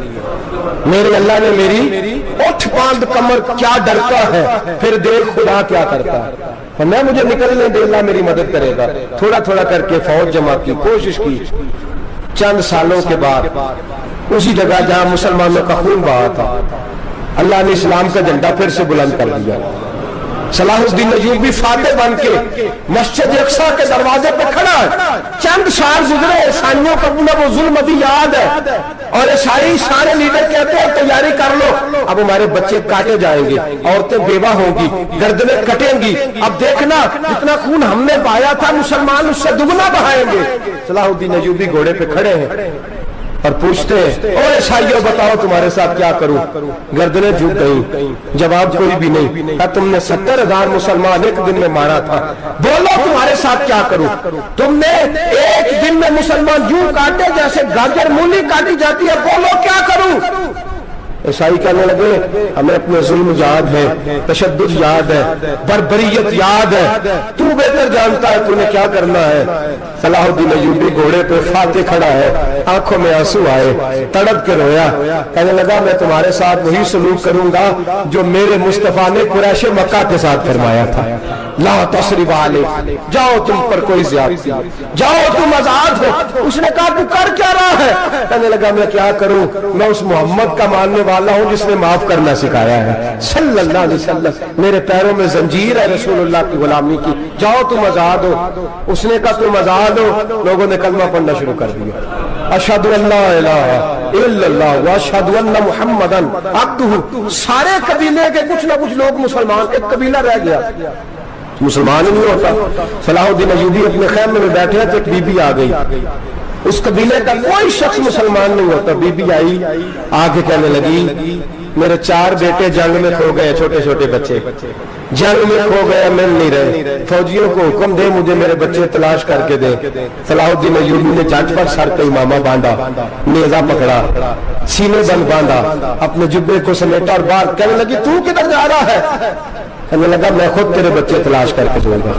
میرے اللہ نے میری اٹھ باندھ کمر کیا ڈرتا ہے, پھر دیکھ خدا کیا کرتا ہے. میں مجھے نکلنے دے, اللہ میری مدد کرے گا. تھوڑا تھوڑا کر کے فوج جمع کی, کوشش کی. چند سالوں کے بعد اسی جگہ جہاں مسلمانوں کا خون بہا تھا, اللہ نے اسلام کا جھنڈا پھر سے بلند کر دیا. صلاح الدین ایوبی فاتح بن کے مسجد اقصی کے دروازے پہ کھڑا ہے. چند سال گزرے, عیسائیوں کا وہ ظلم ابھی یاد ہے, اور عیسائی سارے لیڈر کہتے ہیں تیاری کر لو, اب ہمارے بچے کاٹے جائیں گے, عورتیں بیوہ ہوں گی, گردنیں کٹیں گی. اب دیکھنا جتنا خون ہم نے بہایا تھا مسلمان اس سے دگنا بہائیں گے. صلاح الدین ایوبی گھوڑے پہ کھڑے ہیں اور پوچھتے ہیں اور عیسائیوں بتاؤ تمہارے ساتھ کیا کروں؟ گردنیں جھک گئیں, جواب کوئی بھی نہیں. تم نے 70,000 مسلمان ایک دن میں مارا تھا, بولو تمہارے ساتھ کیا کروں؟ تم نے ایک دن میں مسلمان یوں کاٹے جیسے گاجر مولی کاٹی جاتی ہے, بولو کیا کروں؟ عیسائی کہنے لگے ہمیں اپنے ظلم یاد ہے، تشدد یاد ہے، بربریت یاد ہے، تو بہتر جانتا ہے تو نے کیا کرنا ہے۔ صلاح الدین ایوبی گھوڑے پہ فاتح کھڑا ہے، آنکھوں میں آنسو آئے، تڑپ کے رویا، کہنے لگا میں تمہارے ساتھ وہی سلوک کروں گا جو میرے مصطفیٰ نے قریش مکہ کے ساتھ فرمایا تھا، لا تسرب علیکم، جاؤ تم پر کوئی زیادتی، جاؤ تم آزاد ہو۔ اس نے کہا تو کر کیا رہا ہے؟ کہنے لگا میں کیا کروں، میں اس محمد کا ماننے والا ہوں جس نے معاف کرنا سکھایا ہے صلی اللہ علیہ وسلم، میرے پیروں میں زنجیر ہے رسول اللہ کی غلامی کی، جاؤ تم آزاد ہو۔ اس نے کہا تم آزاد ہو، لوگوں نے کلمہ پڑھنا شروع کر دیا، اشہد ان لا الہ الا اللہ واشہد ان محمدن عبدہ۔ سارے قبیلے کے کچھ نہ کچھ لوگ مسلمان، ایک قبیلہ رہ گیا مسلمان ہی نہیں ہوتا۔ صلاح الدین ایوبی اپنے خیمے میں بیٹھے تو ایک بی بی آ گئی، اس قبیلے کا کوئی شخص مسلمان نہیں ہوتا۔ بی بی آئی، آگے کہنے لگی میرے 4 بیٹے جنگ میں کھو گئے، چھوٹے چھوٹے بچے جنگ میں کھو گئے، مل نہیں رہے، فوجیوں کو حکم دے مجھے میرے بچے تلاش کر کے دے۔ صلاح الدین ایوبی نے جھٹ پر سر پہ امامہ باندھا، نیزہ پکڑا، سینے بند باندھا، اپنے جبے کو سمیٹا اور باہر کہنے لگی تو کدھر جا رہا ہے؟ کہنے لگا میں خود تیرے بچے تلاش کر کے دوں گا۔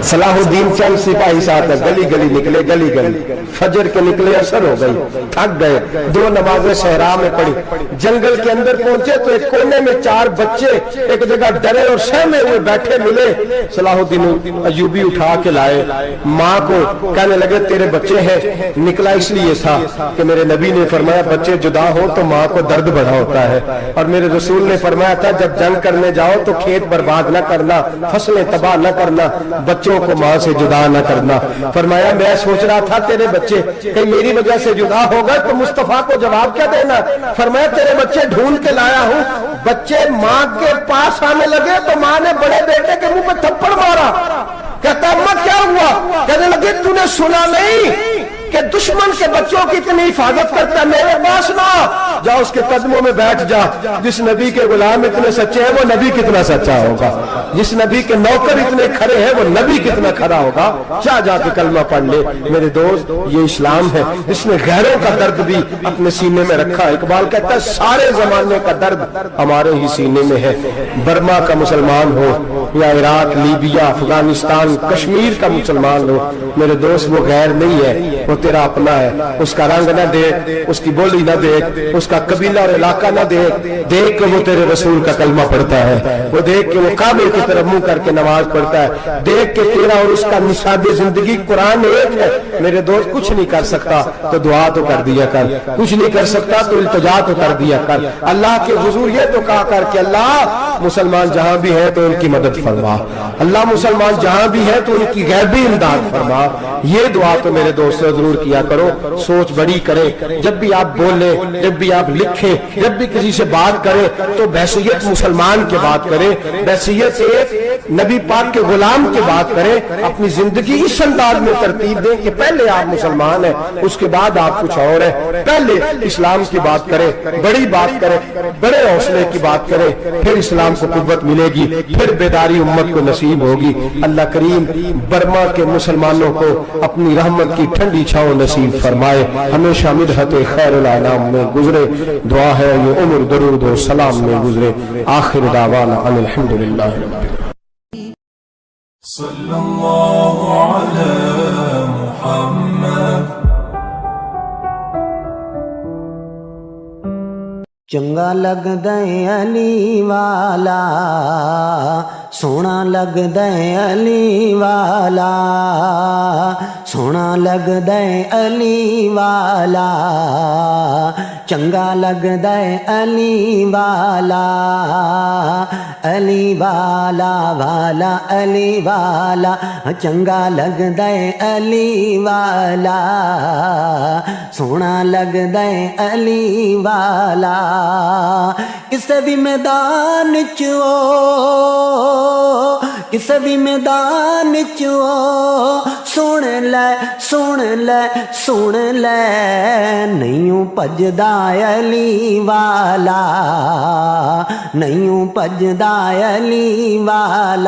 صلاح الدین چند سپاہی ساتھ گلی گلی نکلے، گلی گلی فجر کے نکلے، اثر ہو گئی، تھک گئے، 2 نمازیں صحرا میں پڑھی، جنگل کے اندر پہنچے تو ایک کونے میں 4 بچے ایک جگہ ڈرے اور سہمے ہوئے بیٹھے ملے۔ صلاح الدین ایوبی اٹھا کے لائے، ماں کو کہنے لگے تیرے بچے ہیں، نکلا اس لیے تھا کہ میرے نبی نے فرمایا بچے جدا ہو تو ماں کو درد بڑا ہوتا ہے، اور میرے رسول نے فرمایا تھا جب جنگ کرنے جاؤ تو کھیت برباد نہ کرنا، فصلیں تباہ نہ کرنا، بچوں کو ماں سے جدا نہ کرنا۔ فرمایا میں سوچ رہا تھا تیرے بچے کہ میری وجہ سے جدا ہوگا تو مصطفیٰ کو جواب کیا دینا۔ فرمایا تیرے بچے ڈھونڈ کے لایا ہوں۔ بچے ماں کے پاس آنے لگے تو ماں نے بڑے بیٹے کے منہ پہ تھپڑ مارا، کہتا اماں کیا ہوا؟ کہنے لگے تو نے سنا نہیں کہ دشمن کے بچوں کی اتنی حفاظت کرتا ہے، میرے پاس نہ جا، اس کے قدموں میں بیٹھ جا۔ جس نبی کے غلام اتنے سچے ہیں وہ نبی کتنا سچا ہوگا، جس نبی کے نوکر اتنے کھڑے ہیں وہ نبی کتنا کھڑا ہوگا، جا کے کلمہ پڑھ لے۔ میرے دوست یہ اسلام ہے جس نے غیروں کا درد بھی اپنے سینے میں رکھا۔ اقبال کہتا ہے سارے زمانے کا درد ہمارے ہی سینے میں ہے، برما کا مسلمان ہو یا عراق، لیبیا، افغانستان، کشمیر کا مسلمان ہو، میرے دوست وہ غیر نہیں ہے، وہ تیرا اپنا ہے۔ اس کا رنگ نہ دیکھ، اس کی بولی نہ دیکھ، اس کا قبیلہ اور علاقہ نہ دیکھ کہ وہ تیرے رسول کا کلمہ پڑھتا ہے، وہ دیکھ کہ وہ کعبے کی طرف منہ کر کے نماز پڑھتا ہے، دیکھ کہ تیرا اور اس کا نصاب زندگی قرآن ایک ہے۔ میرے دوست کچھ نہیں کر سکتا تو دعا تو کر دیا کر، کچھ نہیں کر سکتا تو التجا تو کر دیا کر۔ اللہ کے حضور یہ تو کہا کر کہ اللہ مسلمان جہاں بھی ہے تو ان کی مدد فرما، اللہ مسلمان جہاں بھی ہے تو ان کی غیبی امداد فرما۔ یہ دعا تو میرے دوست ضرور کیا کرو، سوچ بڑی کرے۔ جب بھی آپ بولیں، جب بھی آپ لکھیں، جب بھی کسی سے بات کریں تو بحیثیت مسلمان کے بات کریں، بحیثیت ایک نبی پاک کے غلام کے بات کریں۔ اپنی زندگی اس انداز میں ترتیب دیں کہ پہلے آپ مسلمان ہیں، اس کے بعد آپ کچھ اور ہیں۔ پہلے اسلام کی بات کریں، بڑی بات کریں، بڑے حوصلے کی بات کریں، پھر اسلام کو قوت ملے گی، پھر بیداری امت کو نصیب ہوگی۔ اللہ کریم برما کے مسلمانوں کو اپنی رحمت کی ٹھنڈی چھاؤں نصیب فرمائے، ہمیشہ مدحت خیر الانام میں گزرے۔ دعا ہے یہ عمر درود و سلام میں گزرے۔ آخر دعوانا ان الحمدللہ رب العالمین۔ صلی اللہ علی محمد۔ چنگا لگدا ہے علی والا، سونا لگدا ہے علی والا، سونا لگدا ہے علی والا، چنگا لگدا ہے علی والا، علی والا والا علی والا، چنگا لگدا ہے علی والا، سونا لگدا ہے علی والا۔ کسے بھی میدان چو، کسے بھی میدان چو، سن لے سن لے سن لے، نہیں بھجدا علی والا، نہیں بھجدا علی والا۔